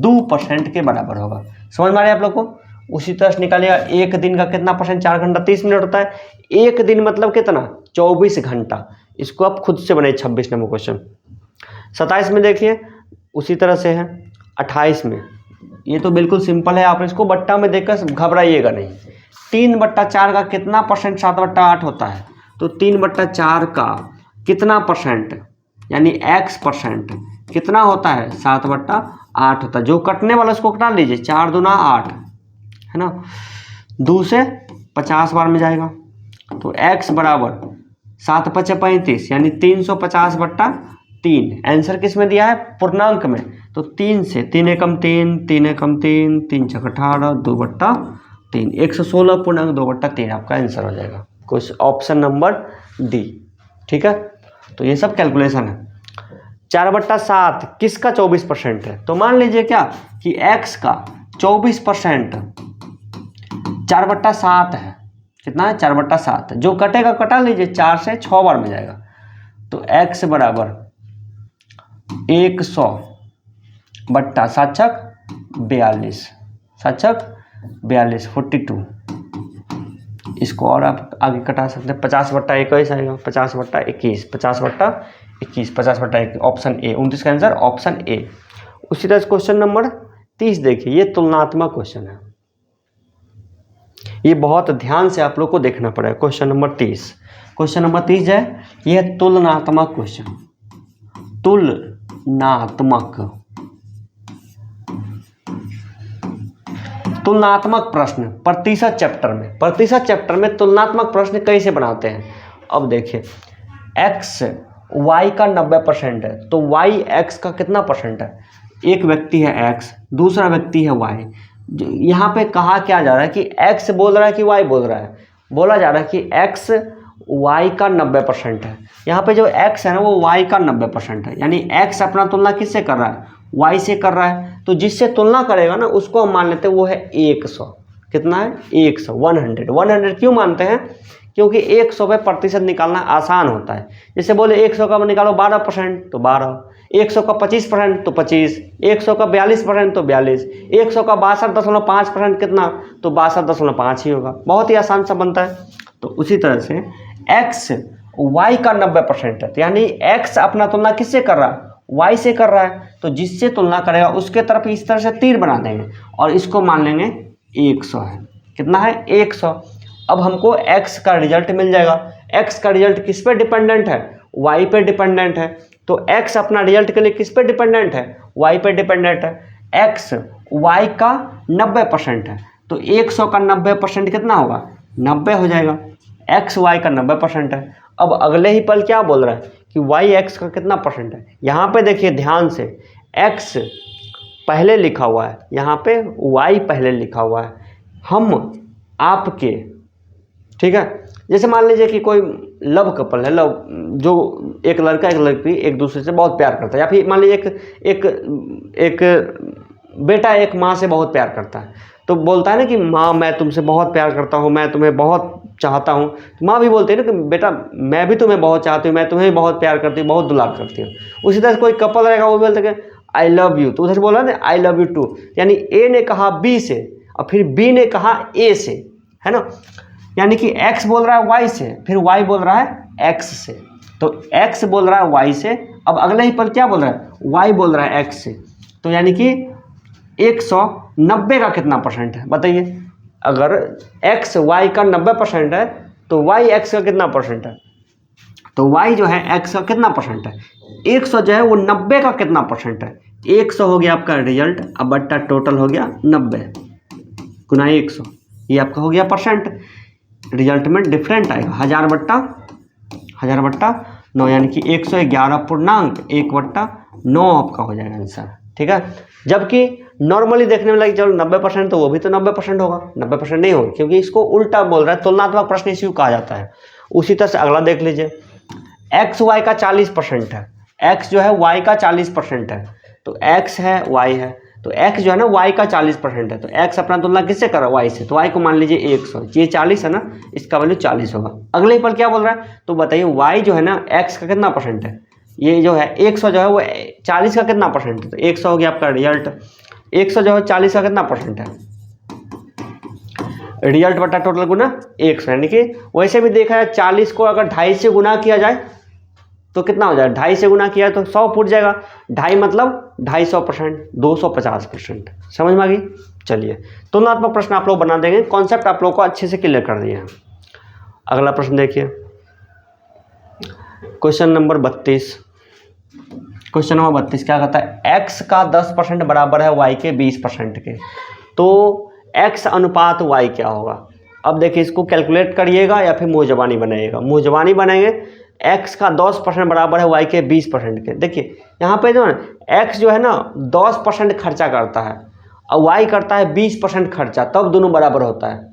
2% के बराबर होगा। समझ में आ रहा है आप लोग को? उसी तरह से निकालिएगा 1 दिन का कितना परसेंट? 4 घंटा 30 मिनट होता है। 1 दिन मतलब कितना? 24 घंटा। इसको आप खुद से बनाइए। 26 नंबर क्वेश्चन। 27 में देखिए उसी तरह से है। 28 में ये तो बिल्कुल सिंपल है, आप इसको बट्टा में देखकर घबराइएगा नहीं। 3/4 का कितना परसेंट 7/8 होता है? तो 3/4 का कितना परसेंट यानी x% कितना होता है? 7/8 होता है। जो कटने वाला उसको कटा लीजिए, 4 दूना 8, है ना। 2 से 50 बार में जाएगा, तो x बराबर 7 × 5 = 35 यानी 350/3। आंसर किस में दिया है? पूर्णांक में। तो 3 से 3 एकम 3, 3 एकम 3, 3 × 18, 2/3, 116 पूर्णांक 2/3 आपका आंसर हो जाएगा। ऑप्शन नंबर डी, ठीक है। तो ये सब कैलकुलेशन है। 4/7 किसका 24% है? तो मान लीजिए क्या कि x का 24% 4/7 है। कितना है? 4/7। जो कटेगा कटा लीजिए, 4 से 6 बार में जाएगा। तो x बराबर 100/7×42, 7×42 42। इसको और आप आगे कटा सकते हैं। 50/21 आएगा, 50/21, 50/21, 50/21, ऑप्शन ए। 29 का आंसर ऑप्शन ए। उसी तरह क्वेश्चन नंबर 30 देखिए, ये तुलनात्मक क्वेश्चन है, ये बहुत ध्यान से आप लोग को देखना पड़ेगा। क्वेश्चन नंबर 30, क्वेश्चन नंबर 30 है, यह तुलनात्मक क्वेश्चन, तुलनात्मक तुलनात्मक प्रश्न प्रतिशत चैप्टर में तुलनात्मक प्रश्न कैसे बनाते हैं। अब देखिए x y का 90% है तो y x का कितना परसेंट है। एक व्यक्ति है x, दूसरा व्यक्ति है y। यहाँ पे कहा क्या जा रहा है कि x बोल रहा है कि y बोल रहा है। बोला जा रहा है कि x y का 90% है। यहाँ पे जो x है ना वो y का 90% है, यानी x अपना तुलना किससे कर रहा है, y से कर रहा है। तो जिससे तुलना करेगा ना उसको हम मान लेते हैं वो है 100। कितना है 100, 100 क्यों मानते हैं, क्योंकि 100 पे प्रतिशत निकालना आसान होता है। जैसे बोले 100 का निकालो 12% तो 12, 100 का 25% तो 25, 100 का 42% तो 42, 100 का 62.5% कितना तो 62.5 ही होगा। बहुत ही आसान सा बनता है। तो उसी तरह से x y का 90% है, तो यानी x अपना तुलना किससे कर रहा है, y से कर रहा है। तो जिससे तुलना करेगा उसके तरफ इस तरह से तीर बना देंगे और इसको मान लेंगे 100 है। कितना है 100। अब हमको x का रिजल्ट मिल जाएगा। x का रिजल्ट किस पे डिपेंडेंट है, y पे डिपेंडेंट है। तो x अपना रिजल्ट के लिए किस पे डिपेंडेंट है, y पे डिपेंडेंट है। x y का 90% है तो 100 का 90% कितना होगा, 90 हो जाएगा। x y का 90% है। अब अगले ही पल क्या बोल रहा है कि y x का कितना परसेंट है। यहाँ पे देखिए ध्यान से, x पहले लिखा हुआ है, यहाँ पे y पहले लिखा हुआ है। हम आपके, ठीक है, जैसे मान लीजिए कि कोई लव कपल है, लव जो एक लड़का एक लड़की एक दूसरे से बहुत प्यार करता है, या फिर मान लीजिए एक बेटा एक माँ से बहुत प्यार करता है, तो बोलता है ना कि माँ मैं तुमसे बहुत प्यार करता हूँ, मैं तुम्हें बहुत चाहता हूँ। तो माँ भी बोलती है ना कि बेटा मैं भी तुम्हें बहुत चाहती हूँ, मैं तुम्हें भी बहुत प्यार करती हूँ, बहुत दुलार करती हूँ। उसी तरह से कोई कपल रहेगा वो बोलते हैं आई लव यू, तो उधर से बोला ना आई लव यू टू, यानी ए ने कहा बी से और फिर बी ने कहा ए से, है ना। यानी कि x बोल रहा है y से, फिर y बोल रहा है x से। तो x बोल रहा है y से, अब अगले ही पल क्या बोल रहा है, y बोल रहा है x से। तो यानी कि 190 का कितना परसेंट है बताइए। अगर x y का 90% है तो y x का कितना परसेंट है, तो y जो है x का कितना परसेंट है, 100 जो है वो 90 का कितना परसेंट है। 100 हो गया आपका रिजल्ट, अब बट्टा टोटल हो गया 90 गुना 100, ये आपका हो गया परसेंट। रिजल्ट में डिफरेंट आएगा 1000/9, यानी कि 111.1/9 आपका हो जाएगा आंसर, ठीक है। जबकि नॉर्मली देखने में लगे चलो 90% तो वो भी तो 90% होगा, 90% नहीं होगा, क्योंकि इसको उल्टा बोल रहा है, तुलनात्मक प्रश्न इसी कहा जाता है। उसी तरह से अगला देख लीजिए, x y का 40% है, x जो है y का 40% है, तो x है y है, तो x जो है ना y का 40% है, तो x अपना तुलना किससे कर रहा है, y से, तो y को मान लीजिए 100, ये 40 है ना, इसका वैल्यू 40 होगा। अगले पर क्या बोल रहा है, तो बताइए y जो है ना x का कितना परसेंट है, ये जो है 100 जो है वो 40 का कितना परसेंट है, तो 100 हो गया आपका रिजल्ट। 100 जो है 40 का कितना परसेंट है, रिजल्ट बटा टोटल गुना 100, यानी कि वैसे भी देखा जाए 40 को अगर 2.5 से गुना किया जाए तो कितना हो जाएगा, 2.5 से गुना किया तो 100 फुट जाएगा, 2.5 मतलब 250%, 250%। समझ में आ गई। चलिए तुलनात्मक प्रश्न आप लोग बना देंगे, कॉन्सेप्ट आप लोग को अच्छे से क्लियर कर दिए हैं। अगला प्रश्न देखिए, क्वेश्चन नंबर 32। क्वेश्चन नंबर 32 क्या कहता है, x का 10% बराबर है y के 20% के, तो x अनुपात y क्या होगा। अब देखिए इसको कैलकुलेट करिएगा या फिर मुँह जबानी बनाइएगा। मुँह जबानी बनाएंगे, x का 10% बराबर है y के 20% के। देखिए यहाँ पे जो है x जो है ना 10% खर्चा करता है और y करता है 20% खर्चा, तब दोनों बराबर होता है।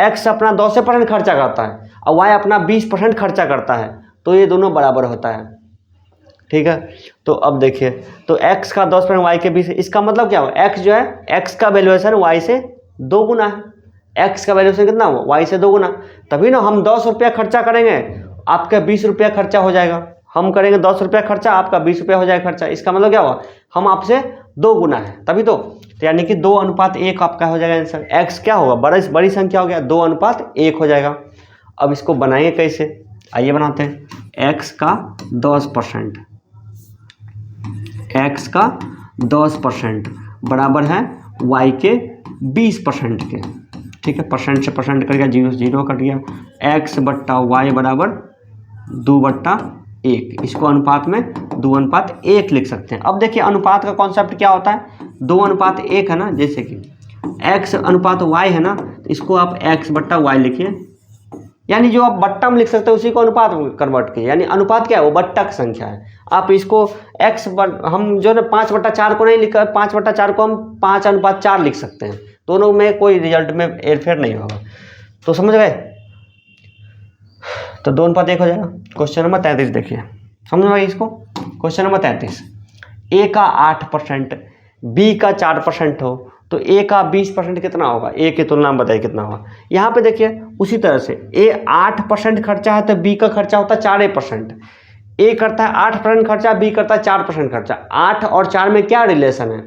x अपना 10% खर्चा करता है और y अपना 20% खर्चा करता है, तो ये दोनों बराबर होता है, ठीक है। तो अब देखिए, तो x का 10% y के 20, इसका मतलब क्या हुआ, x जो है x का वैल्यूएशन y से 2 गुना है, x का वैल्यूएशन कितना हुआ, y से 2 गुना, तभी ना हम 10 रुपया खर्चा करेंगे आपका 20 रुपया खर्चा हो जाएगा, हम करेंगे 10 रुपया खर्चा आपका 20 रुपया हो जाएगा खर्चा। इसका मतलब क्या हुआ, हम आपसे 2 गुना है, तभी तो यानी कि 2:1 आपका हो जाएगा आंसर। x क्या होगा, बड़ी संख्या हो गया, 2:1 हो जाएगा। अब इसको बनाएंगे कैसे, आइए बनाते हैं। x का 10%, x का 10% बराबर है y के 20% के, ठीक है। परसेंट से परसेंट कट गया, 0 से 0 कट गया, x बट्टा y बराबर 2/1, इसको अनुपात में 2:1 लिख सकते हैं। अब देखिए अनुपात का कॉन्सेप्ट क्या होता है, 2:1 है ना, जैसे कि x अनुपात y है ना, तो इसको आप x बट्टा y लिखिए, यानी जो आप बट्टा में लिख सकते हो उसी को अनुपात में कन्वर्ट कीजिए, यानी अनुपात क्या है, वो बट्टा की संख्या है। आप इसको हम जो है 5/4 को नहीं लिखा, 5/4 को हम 5:4 लिख सकते हैं, दोनों में कोई रिजल्ट में हेरफेर नहीं होगा। तो समझ गए, तो 2:1 हो जाएगा। क्वेश्चन नंबर 33 देखिए, समझ में इसको। क्वेश्चन नंबर 33, ए का 8% बी का 4% हो तो ए का 20% कितना होगा, ए की तुलना में बताइए कितना होगा। यहाँ पे देखिए उसी तरह से ए 8% खर्चा है तो बी का खर्चा होता है 4%। ए करता है 8% खर्चा, बी करता है 4% खर्चा। 8 और 4 में क्या रिलेशन है,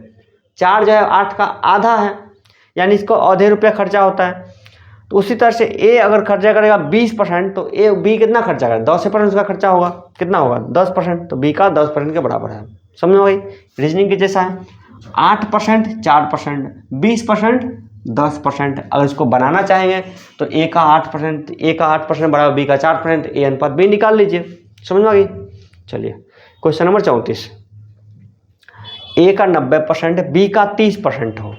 4 जो है 8 का आधा है, यानी इसको आधे रुपया खर्चा होता है। तो उसी तरह से ए अगर खर्चा करेगा 20% तो ए बी कितना खर्चा करेगा, 10% उसका खर्चा होगा, कितना होगा 10%, तो बी का 10% के बराबर है। समझ में गई, रीजनिंग के जैसा है। 8% 4%, 20% 10%। अगर इसको बनाना चाहेंगे तो ए का 8% बराबर बी का 4%, ए अनुपात बी निकाल लीजिए। समझ में आ गई। चलिए क्वेश्चन नंबर 34, ए का 90% बी का 30% हो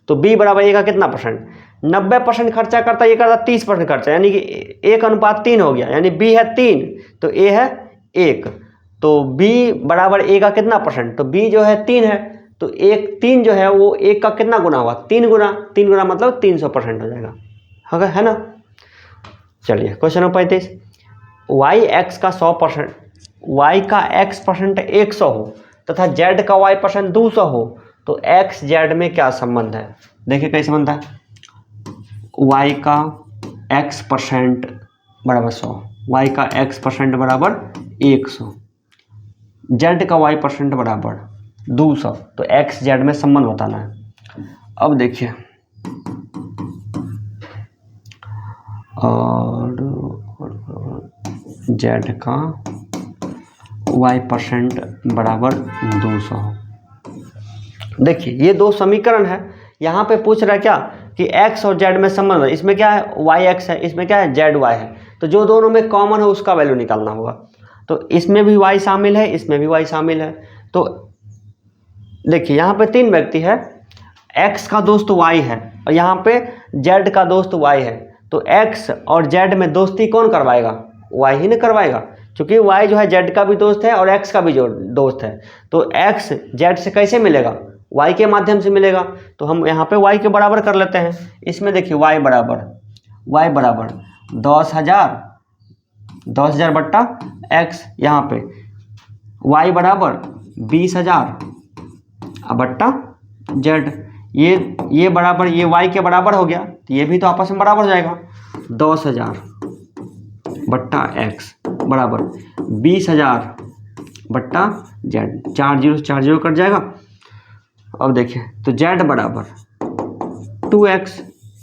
तो बी बराबर ए का कितना परसेंट, 90% खर्चा करता है, ये करता 30% खर्चा, यानी कि 1:3 हो गया, यानी बी है 3 तो ए है 1, तो बी बराबर ए का कितना परसेंट, तो बी जो है 3 है तो 3 जो है वो 1 का कितना गुना हुआ, 3 गुना मतलब 300% हो जाएगा, है ना। चलिए क्वेश्चन नंबर 35, वाई एक्स का 100%, वाई का x% 100 हो तथा z का y% 200 हो तो x z में क्या संबंध है। देखिए कैसे संबंध है, y का x% बराबर 100, y का x% बराबर 100, z का y% बराबर 200, तो x z में संबंध बताना है। अब देखिए और z का y% बराबर 200। देखिए ये दो समीकरण है, यहाँ पे पूछ रहा है क्या कि x और z में संबंध है, इसमें क्या है yx है, इसमें क्या है zy है, तो जो दोनों में कॉमन है उसका वैल्यू निकालना होगा। तो इसमें भी y शामिल है, इसमें भी y शामिल है। तो देखिए यहाँ पे 3 व्यक्ति है, x का दोस्त y है और यहाँ पे z का दोस्त y है, तो x और z में दोस्ती कौन करवाएगा, y ही ने करवाएगा, क्योंकि y जो है z का भी दोस्त है और x का भी जो दोस्त है। तो x z से कैसे मिलेगा, y के माध्यम से मिलेगा, तो हम यहाँ पे y के बराबर कर लेते हैं। इसमें देखिए y बराबर 10,000 बट्टा x, यहाँ पे y बराबर 20,000 बट्टा z, ये बराबर ये y के बराबर हो गया, तो ये भी तो आपस में बराबर हो जाएगा। 10,000 बट्टा x बराबर 20,000 बट्टा z, 4 0 कट जाएगा। अब देखिए तो z बराबर 2x,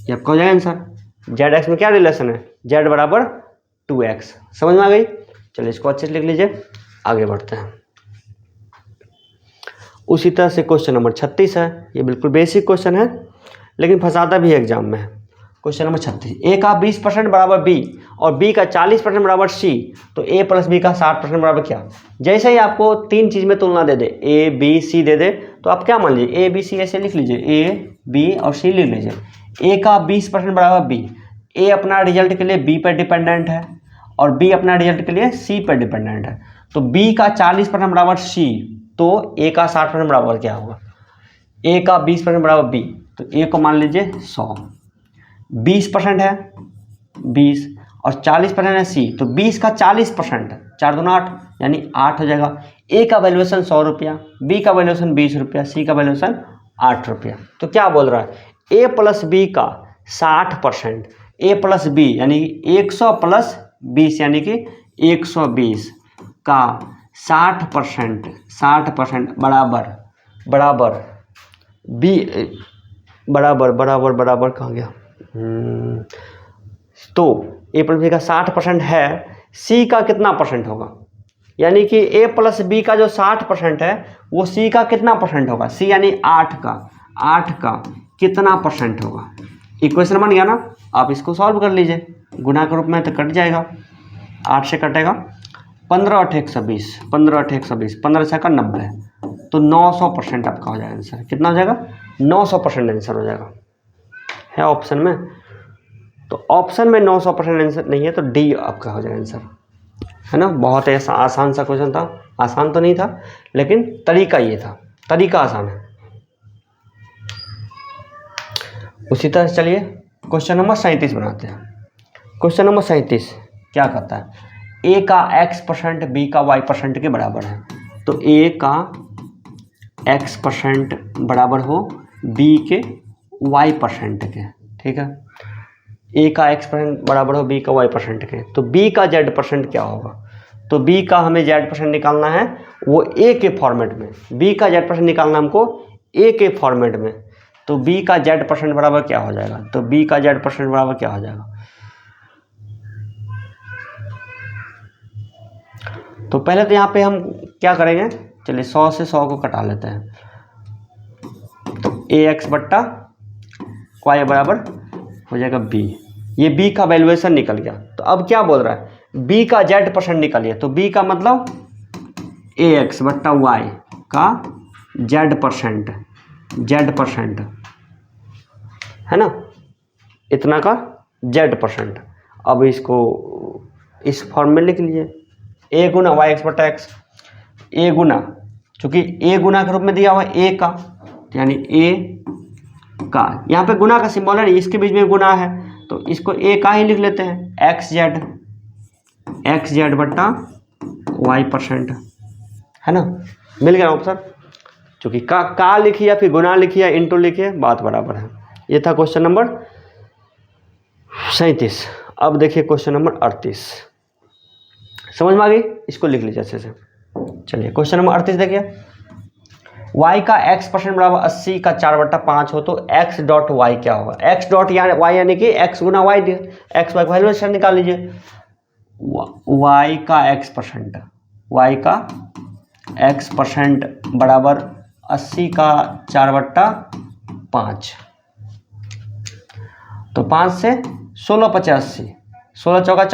ये आपका हो जाएगा आंसर। z x में क्या रिलेशन है, z बराबर 2x। समझ में आ गई। चलिए इसको अच्छे से लिख लीजिए, आगे बढ़ते हैं। उसी तरह से क्वेश्चन नंबर 36 है, ये बिल्कुल बेसिक क्वेश्चन है लेकिन फंसाता भी है एग्जाम में। क्वेश्चन नंबर 36, ए का 20% बराबर बी और बी का 40% बराबर सी, तो ए प्लस बी का 60% बराबर क्या। जैसे ही आपको 3 चीज़ में तुलना दे दे, ए बी सी दे दे, तो आप क्या मान लीजिए ए बी सी ऐसे लिख लीजिए, ए बी और सी लिख लीजिए। ए का 20% बराबर बी, ए अपना रिजल्ट के लिए बी पर डिपेंडेंट है और बी अपना रिजल्ट के लिए सी पर डिपेंडेंट है। तो बी का 40% बराबर सी, तो ए का 60% बराबर क्या होगा, ए का 20% बराबर बी, तो ए को मान लीजिए 100, 20% है 20 और 40% है सी, तो 20 का 40%, 4 दूना 8 यानी 8 हो जाएगा। ए का वैल्यूएशन 100 रुपया, बी का वैल्यूएशन 20 रुपया, सी का वैल्यूएशन 8 रुपया। तो क्या बोल रहा है, ए प्लस बी का 60%, ए प्लस बी यानी 100 प्लस 20 यानी कि 120 का 60% बराबर बी बराबर कहाँ गया, तो ए प्लस बी का 60% है, सी का कितना परसेंट होगा, यानी कि ए प्लस बी का जो 60% है वो सी का कितना परसेंट होगा, सी यानी 8 का कितना परसेंट होगा। इक्वेशन बन गया ना, आप इसको सॉल्व कर लीजिए, गुना के रूप में तो कट जाएगा, 8 से कटेगा 15 8 120, 15 8 120, 15 से 90, तो 900% आपका हो जाएगा आंसर। कितना हो जाएगा, 900% आंसर हो जाएगा। है ऑप्शन में। तो ऑप्शन में 900% आंसर नहीं है, तो डी आपका हो जाएगा आंसर, है ना। बहुत ऐसा आसान सा क्वेश्चन था, आसान तो नहीं था लेकिन तरीका ये था, तरीका आसान है। उसी तरह से चलिए क्वेश्चन नंबर 37 बनाते हैं। क्वेश्चन नंबर 37 क्या कहता है, ए का x% बी का y% के बराबर है। तो ए का x% बराबर हो बी के y% के, ठीक है। ए का x% बराबर हो बी का y% के, तो बी का z% क्या होगा। तो बी का हमें z% निकालना है वो ए के फॉर्मेट में, बी का z% निकालना हमको ए के फॉर्मेट में। तो बी का z% बराबर क्या हो जाएगा, तो बी का z% बराबर क्या हो जाएगा। तो पहले तो यहाँ पे हम क्या करेंगे, चलिए 100 से 100 को कटा लेते हैं। तो ax बट्टा y बराबर हो जाएगा b, ये b का वैल्यूएशन निकल गया। तो अब क्या बोल रहा है, b का z% निकालिए। तो b का मतलब ax बट्टा y का z%, है ना, इतना का z%। अब इसको इस फॉर्म में लिख लीजिए, a गुना वाई एक्स बटा एक्स, a गुना, चूंकि a गुना के रूप में दिया हुआ है a का, यानी a का, यहाँ पे गुना का सिंबल है, इसके बीच में गुना है तो इसको a का ही लिख लेते हैं, xz बट्टा y%, है ना। मिल गया ऑप्शन, चूंकि का लिखिए या फिर गुना लिखिए या इंटू लिखिए बात बराबर है। ये था क्वेश्चन नंबर 37। अब देखिए क्वेश्चन नंबर 38, समझ में आ गई, इसको लिख लीजिए अच्छे से। चलिए क्वेश्चन नंबर 38 देखिए, y का x% बराबर 80 का 4/5 हो तो x डॉट y क्या होगा। x डॉट y यानी कि x गुना y, x y वैल्यू निकाल लीजिए। y का x% बराबर 80 का 4/5, तो 5 से 16 85, 16 चौका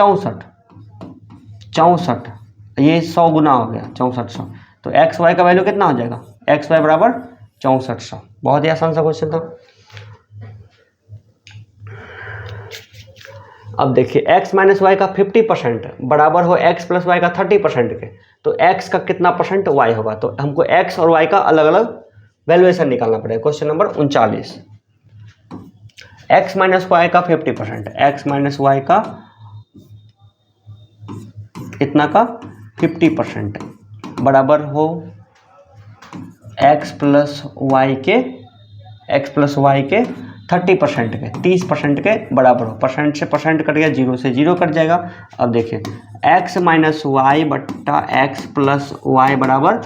64, ये 100 गुना हो गया 6400। तो एक्स वाई का वैल्यू कितना हो जाएगा, एक्स वाई बराबर 6400। बहुत ही आसान सा क्वेश्चन था। अब देखिए x माइनस वाई का 50% बराबर हो x प्लस वाई का 30% के, तो x का कितना परसेंट y होगा। तो हमको x और y का अलग अलग वैल्यूएशन निकालना पड़ेगा। Question number 39, x minus y का 50%, x माइनस वाई का इतना का 50% बराबर हो x प्लस वाई के 30% के, 30% के बराबर हो। परसेंट से परसेंट कट गया, 0 से 0 कट जाएगा। अब देखिए x माइनस वाई बट्टा एक्स प्लस वाई बराबर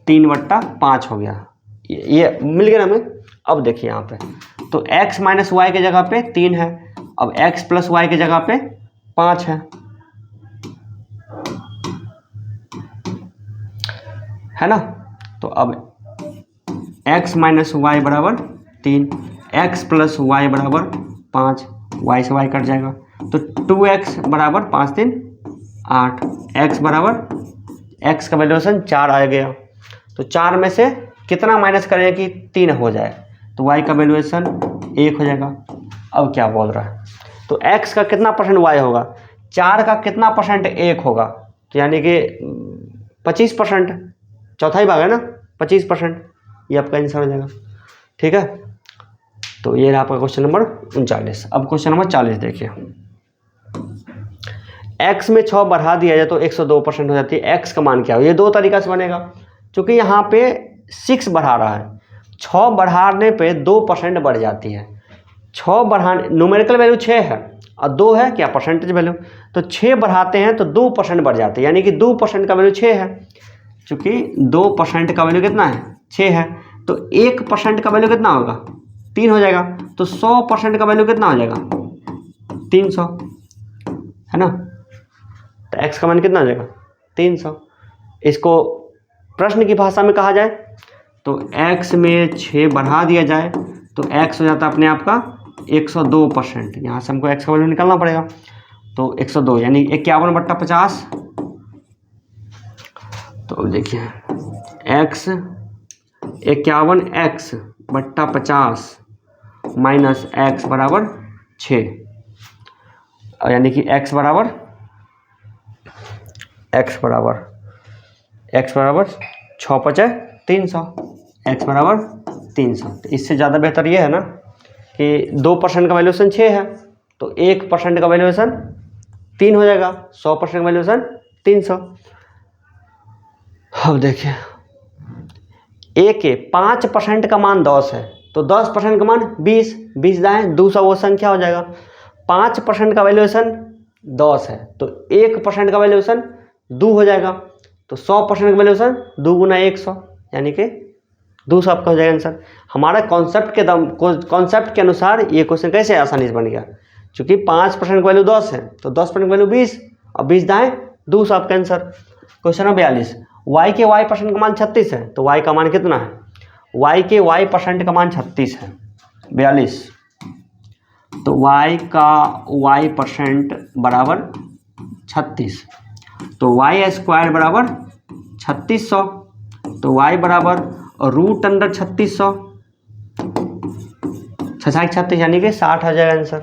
3/5 हो गया, ये मिल गया ना हमें। अब देखिए यहाँ पे तो x माइनस वाई की जगह पे 3 है, अब x प्लस वाई की जगह पे 5 है ना। तो अब x माइनस वाई बराबर 3, x प्लस वाई बराबर 5, y से y कट जाएगा। तो 2x बराबर 5 3 8, x बराबर x का वैल्यूएशन 4 आ गया। तो 4 में से कितना माइनस करें कि 3 हो जाए, तो y का वैल्यूएशन 1 हो जाएगा। अब क्या बोल रहा है, तो x का कितना परसेंट y होगा, 4 का कितना परसेंट 1 होगा, तो यानी कि 25%, चौथा ही भाग है ना 25%, ये आपका आंसर हो जाएगा। ठीक है, तो ये रहा आपका क्वेश्चन नंबर 39। अब क्वेश्चन नंबर 40 देखिए, x में 6 बढ़ा दिया जाए तो 102% हो जाती है। x का मान क्या हो, ये दो तरीका से बनेगा। क्योंकि यहाँ पे 6 बढ़ा रहा है, 6 बढ़ाने पे 2% बढ़ जाती है। 6 बढ़ाने, न्यूमेरिकल वैल्यू 6 है और 2 है क्या परसेंटेज वैल्यू, तो 6 बढ़ाते हैं तो 2% बढ़ जाते हैं, यानी कि 2% का वैल्यू 6 है। चूँकि 2% का वैल्यू कितना है 6 है, तो 1% का वैल्यू कितना होगा 3 हो जाएगा। तो 100% का वैल्यू कितना हो जाएगा 300, है ना। तो x का मान कितना हो जाएगा 300। इसको प्रश्न की भाषा में कहा जाए तो x में 6 बढ़ा दिया जाए तो x हो जाता है अपने आप का 102%। यहाँ से हमको x का वैल्यू निकालना पड़ेगा, तो 102 यानी 51/50। तो देखिए x 51x/50 माइनस एक्स बराबर 6, यानी कि x बराबर 6 × 300, x बराबर 300। तो इससे ज़्यादा बेहतर ये है ना कि 2% का वैल्यूएशन 6 है तो 1% का वैल्यूएशन 3 हो जाएगा, 100% का वैल्यूएशन 300। अब देखिए a के 5% का मान 10 है तो 10% का मान 20 दाएँ 200 वो संख्या हो जाएगा। 5% का वैल्यूएशन 10 है तो 1% का वैल्यूएशन 2 हो जाएगा, तो 100% का वैल्यूएशन 2 × 100 यानी कि 200 आपका हो जाएगा आंसर। हमारा कॉन्सेप्ट के अनुसार ये क्वेश्चन कैसे आसानी से बन गया, क्योंकि 5% का वैल्यू 10 है तो 10% का वैल्यू 20 और 20 दाएँ 200 आपका आंसर। क्वेश्चन नंबर 42, y के y% का मान 36 है तो y का मान कितना है, y के y% का मान 36 है 42, तो y का y% बराबर 36, तो y² बराबर 3600, तो y बराबर √3600, 36 यानी कि 60 आ जाएगा आंसर।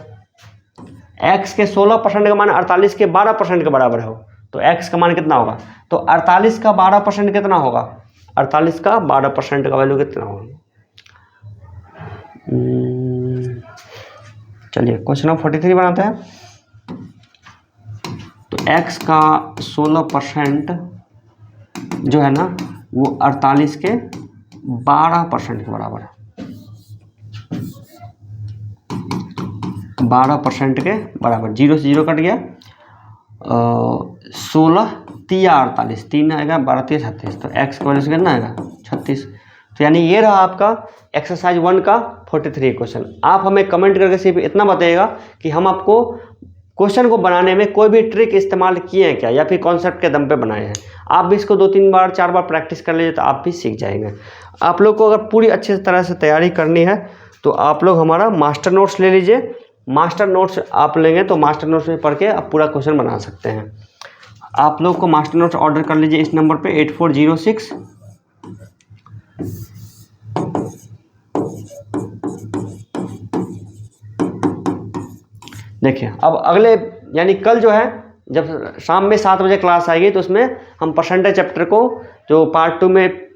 x के 16% का मान 48 के 12% के बराबर हो तो x का मान कितना होगा, तो 48 का 12% कितना होगा, 48 का 12% का वैल्यू कितना होगा। चलिए क्वेश्चन नंबर 43 बनाते हैं। तो x का 16% जो है ना वो 48 के 12% के बराबर है, 12% के बराबर, 0 से 0 कट गया, 16 तिया 48, 3 आएगा, 12 तिया 36, तो x का वैल्यू से कितना आएगा 36। तो यानी ये रहा आपका एक्सरसाइज 1 का 43 क्वेश्चन। आप हमें कमेंट करके सिर्फ इतना बताइएगा कि हम आपको क्वेश्चन को बनाने में कोई भी ट्रिक इस्तेमाल किए हैं क्या या फिर कॉन्सेप्ट के दम पे बनाए हैं। आप भी इसको 2-3 बार 4 बार प्रैक्टिस कर लीजिए तो आप भी सीख जाएंगे। आप लोग को अगर पूरी अच्छी तरह से तैयारी करनी है तो आप लोग हमारा मास्टर नोट्स ले लीजिए। मास्टर नोट्स आप लेंगे तो मास्टर नोट्स में पढ़ के आप पूरा क्वेश्चन बना सकते हैं। आप लोग को मास्टर नोट्स ऑर्डर कर लीजिए इस नंबर पे 8406। देखिए अब अगले यानी कल जो है जब शाम में 7 बजे क्लास आएगी तो उसमें हम परसेंटेज चैप्टर को जो पार्ट 2 में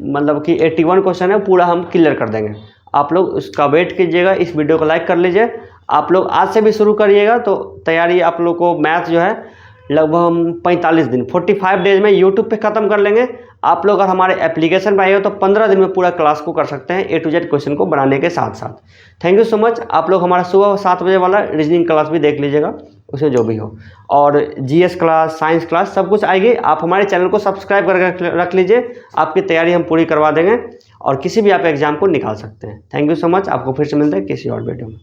मतलब कि 81 क्वेश्चन है पूरा हम क्लियर कर देंगे। आप लोग उसका वेट कीजिएगा, इस वीडियो को लाइक कर लीजिए। आप लोग आज से भी शुरू करिएगा तो तैयारी आप लोग को मैथ जो है लगभग हम 45 दिन 45 डेज में यूट्यूब पे ख़त्म कर लेंगे। आप लोग अगर हमारे एप्लीकेशन पर आए हो तो 15 दिन में पूरा क्लास को कर सकते हैं A to Z क्वेश्चन को बनाने के साथ साथ। Thank you so much. आप लोग हमारा सुबह 7 बजे वाला रीजनिंग क्लास भी देख लीजिएगा, उसमें जो भी हो, और GS क्लास, साइंस क्लास सब कुछ आएगी। आप हमारे चैनल को सब्सक्राइब करके रख लीजिए, आपकी तैयारी हम पूरी करवा देंगे और किसी भी आप एग्जाम को निकाल सकते हैं। Thank you so much. आपको फिर से मिलते हैं किसी और वीडियो में।